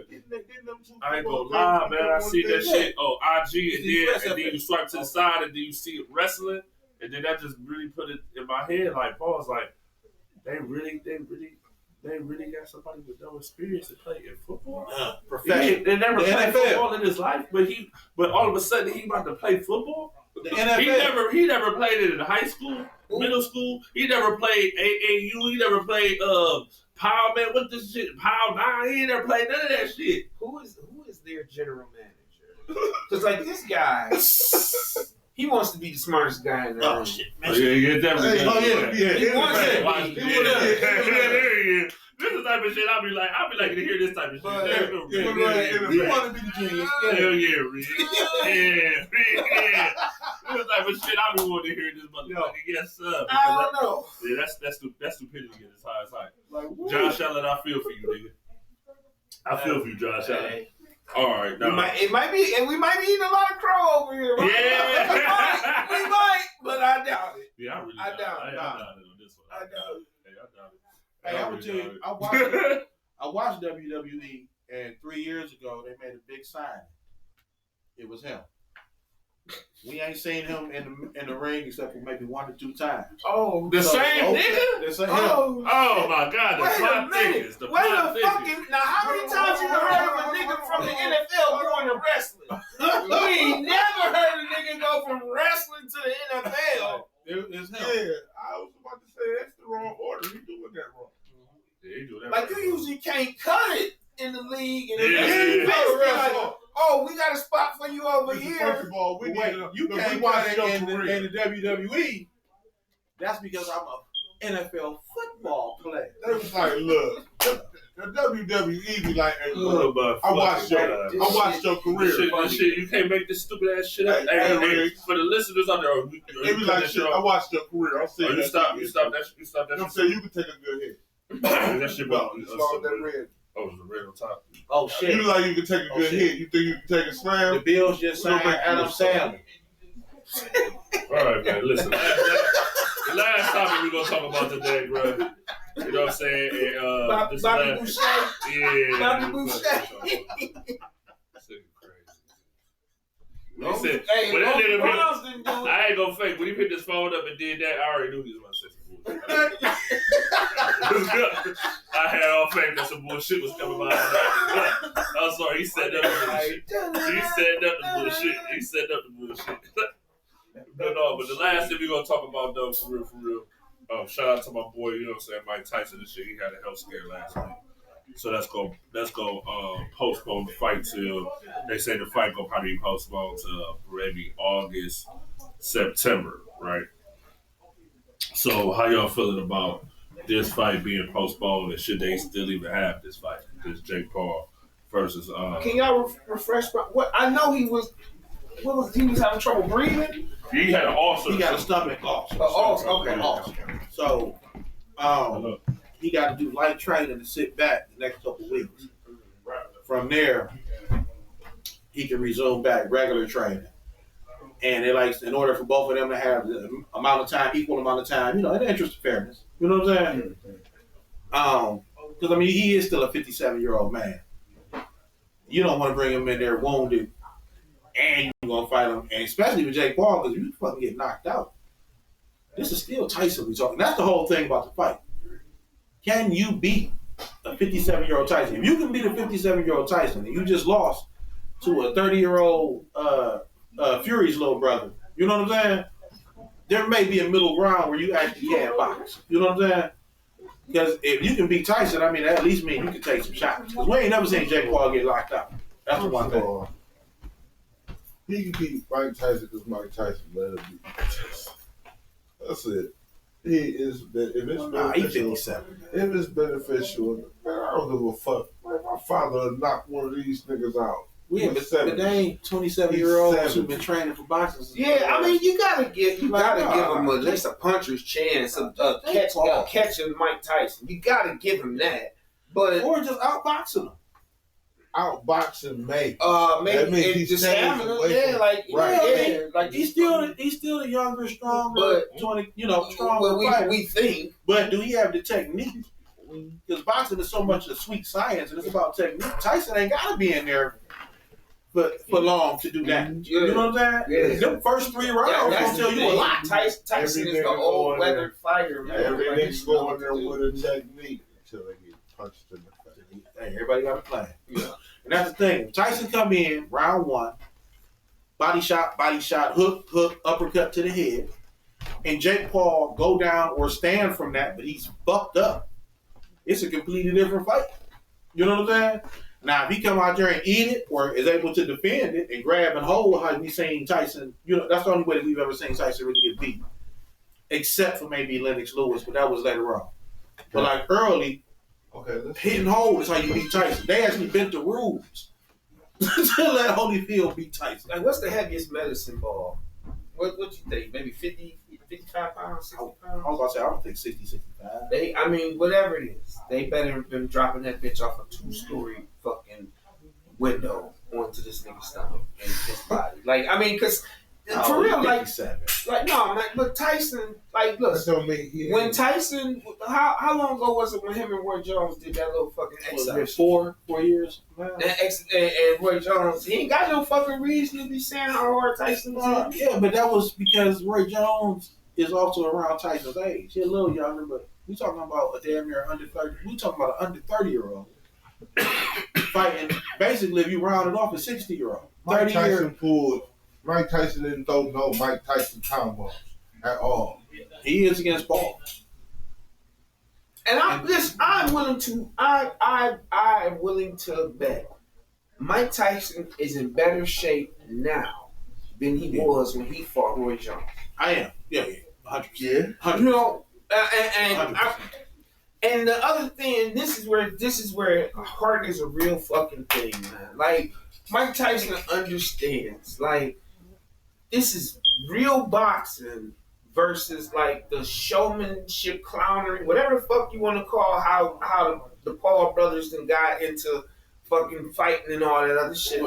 S1: I ain't gonna lie, man. I see that shit on IG, and then you swipe to the side, and then you see it wrestling, and then that just really put it in my head. Like, Paul's like, they really got somebody with no experience to play in football.
S5: Professional.
S1: They never
S5: The
S1: played
S5: NFL.
S1: football in his life, but all of a sudden he about to play football.
S5: The NFL.
S1: He never played it in high school, middle school. He never played AAU. He never played Power Man. What this shit? Power 9. He never played none of that shit.
S4: Who is their general manager? Because like this guy, he wants to be the smartest guy in the room.
S5: Oh shit,
S1: Oh,
S5: man.
S1: yeah, definitely.
S4: He wants to
S1: Watch
S4: be.
S1: this. This is the type of shit I'll be like to hear this type of shit.
S4: But,
S5: You want to be the genius?
S1: Hell yeah, Reed. Yeah. This is the type of shit I be wanting to hear this motherfucker. Yes, sir.
S4: I don't know.
S1: Yeah, that's stupidity at its highest height. Josh Allen, I feel for you, nigga. I feel for you, Josh Allen. All right, now.
S4: We might be eating a lot of crow over here. Right?
S1: Yeah.
S4: we might, but I doubt it.
S1: Yeah, I doubt it on this one.
S4: I doubt it.
S1: Hey, I doubt it.
S5: Hey, I'm gonna tell you, I watched WWE, and 3 years ago they made a big sign. It was him. We ain't seen him in the ring except for maybe 1 or 2 times.
S4: Oh,
S1: The same nigga?
S5: The same
S1: Oh my God, the plot thickens. The plot thickens.
S4: Now, how many times you heard of a nigga from the NFL going to wrestling? We ain't never heard a nigga go from wrestling to the NFL.
S5: It's him.
S3: Yeah, I was about to say that's the wrong order. He doing that wrong.
S1: Yeah, he do that
S4: Like,
S1: right.
S4: you usually can't cut it in the league. And
S1: Yeah.
S4: then like, oh, we got a spot for you over
S3: First
S4: here.
S3: of all, we
S5: Wait,
S3: need to,
S5: you
S3: look,
S5: can't
S3: we watch
S5: watch
S3: your
S5: in
S3: career.
S5: the WWE. That's because I'm an NFL football player.
S3: They was like, look, the WWE be like, hey,
S1: Oh,
S3: look,
S1: my
S3: I watched
S1: fucking
S3: your
S1: God.
S3: career.
S1: This shit, you can't make this stupid ass shit up.
S3: Hey,
S1: Hey, for the listeners out there,
S3: They be like, shit, I watched your career. I'm saying
S1: you stop that. You stop that.
S3: I'm saying you can take a good hit.
S1: That shit
S3: No,
S1: about
S3: you saw that red.
S1: Oh, it was the red on top.
S5: Oh shit!
S3: You like you can take a good
S5: shit.
S3: hit. You think you can take a
S5: The
S3: slam?
S5: Bills just signed
S3: We'll make
S5: Adam
S3: you
S5: Sandler.
S1: All right, man. Listen, the last topic we're gonna talk about today, bro. You know what I'm saying? And, this
S4: Bobby
S1: last-
S4: Boucher.
S1: Yeah.
S4: Bobby Boucher.
S1: That's crazy. Listen,
S4: Hey,
S1: when that nigga
S4: Browns didn't do it.
S1: I ain't gonna fake. When he picked his phone up and did that, I already knew he was gonna say some bullshit. I had all faith that some bullshit was coming out of that. I'm sorry, he said that bullshit. He said that bullshit. But the last thing we're gonna talk about though, for real. Shout out to my boy, you know what I'm saying, Mike Tyson and shit. He had a health scare last week. So that's gonna postpone the fight till they say the fight gonna probably be postponed to maybe August, September, right? So how y'all feeling about this fight being postponed, and should they still even have this fight? This Jake Paul versus
S4: Can y'all refresh my what I know he was having trouble breathing?
S1: He had an ulcer.
S5: He got a stomach ulcer.
S4: Okay.
S5: So he got to do light training to sit back the next couple of weeks. From there, he can resume back regular training. And it in order for both of them to have the equal amount of time, in the interest of fairness. You know what I'm saying? Because he is still a 57-year-old man. You don't want to bring him in there wounded, and you're gonna fight him, and especially with Jake Paul, because you fucking get knocked out. This is still Tyson we talking. That's the whole thing about the fight. Can you beat a 57-year-old Tyson? If you can beat a 57-year-old Tyson, and you just lost to a 30-year-old Fury's little brother, you know what I'm saying? There may be a middle ground where you actually can't box. You know what I'm saying? Because if you can beat Tyson, that at least means you can take some shots. Because we ain't never seen Jake Paul get locked out. That's the one thing.
S3: He can beat Mike Tyson because Mike Tyson let him beat Mike Tyson. That's it. He's
S5: 57.
S3: If it's beneficial, man, I don't give a fuck. Man, my father knocked one of these niggas out.
S5: Yeah, but they ain't 27-year-olds who've been training for boxing.
S4: Yeah, you gotta give him at least a puncher's chance of catching Mike Tyson. You gotta give him that,
S5: or just outboxing him.
S3: Outboxing maybe
S4: maybe the stamina,
S5: he's still a younger, stronger, stronger fighter.
S4: We think,
S5: but do he have the technique? Because boxing is so much a sweet science, and it's about technique. Tyson ain't gotta be in there for long to do that. Yeah. You know what I'm saying? Yeah. Them first 3 rounds gonna tell you a lot.
S4: Tyson is the old weathered fighter, man.
S3: Everything's going there with a technique until they get punched in the face.
S5: Hey, everybody got a plan. Yeah. And that's the thing. If Tyson come in round 1, body shot, hook, uppercut to the head, and Jake Paul go down or stand from that, but he's fucked up, it's a completely different fight. You know what I'm saying? Now, if he come out there and eat it or is able to defend it and grab and hold how we seen Tyson, that's the only way that we've ever seen Tyson really get beat. Except for maybe Lennox Lewis, but that was later on. But early, hit and hold is how you beat Tyson. They actually bent the rules to let Holyfield beat Tyson.
S4: What's the heaviest medicine ball? What you think? Maybe 50, 55 pounds, 60 pounds?
S5: I was about to say, I don't think 60, 65.
S4: Whatever it is, they better have been dropping that bitch off a 2-story fucking window onto this nigga's stomach and his body. Because for real, but Tyson, look, when Tyson, how long ago was it when him and Roy Jones did that little fucking exhibition?
S5: 4 years.
S4: And Roy Jones, he ain't got no fucking reason to be saying how hard Tyson is.
S5: Yeah, but that was because Roy Jones is also around Tyson's age. He's a little younger, but we talking about a damn near under 30. We talking about an under 30-year-old fighting. Basically, if you round it off, a 60-year-old.
S3: Mike Tyson didn't throw no Mike Tyson combos at all.
S5: He is against Paul.
S4: And I'm willing to bet Mike Tyson is in better shape now than he was when he fought Roy Jones.
S5: I am. Yeah. 100%.
S3: Yeah.
S5: 100%.
S4: And the other thing, this is where heart is a real fucking thing, man. Mike Tyson understands, this is real boxing versus the showmanship, clownery, whatever the fuck you want to call how the Paul brothers then got into fucking fighting and all that other shit.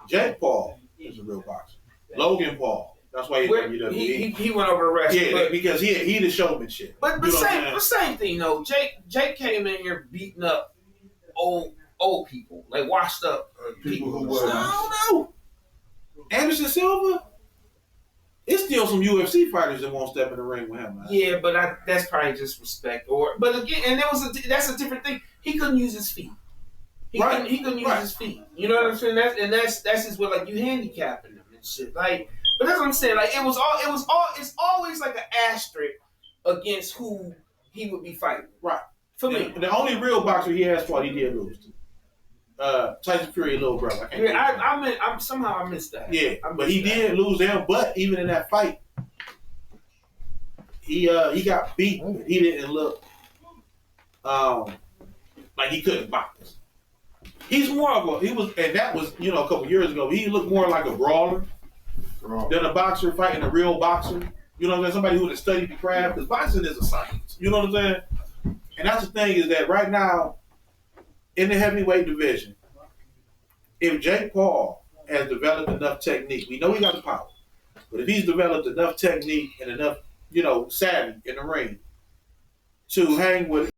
S5: Jake Paul is a real boxer. Logan Paul. That's why
S4: he went over the rest.
S5: Yeah, because he the showmanship.
S4: But same thing though. Jake came in here beating up old people, washed up people
S3: who were.
S5: I don't know. Anderson Silva. It's still some UFC fighters that won't step in the ring with him. Man.
S4: Yeah, but that's probably just respect. But again, and that's a different thing. He couldn't use his feet. He couldn't use his feet. You know what I'm saying? That's just what like you handicapping him and shit. Like, but that's what I'm saying. Like it's always like an asterisk against who he would be fighting.
S5: Right.
S4: For me.
S5: The only real boxer he has fought, he did lose to. Tyson Fury, little brother.
S4: Somehow I missed that.
S5: Yeah, but he did lose to him. But even in that fight, he got beat. But he didn't look like he couldn't box. He's more of and that was a couple years ago. He looked more like a brawler than a boxer fighting a real boxer. You know what I'm saying? Somebody who has studied the craft. Because boxing is a science. You know what I'm saying? And that's the thing is that right now, in the heavyweight division, if Jake Paul has developed enough technique, we know he got the power, but if he's developed enough technique and enough, savvy in the ring to hang with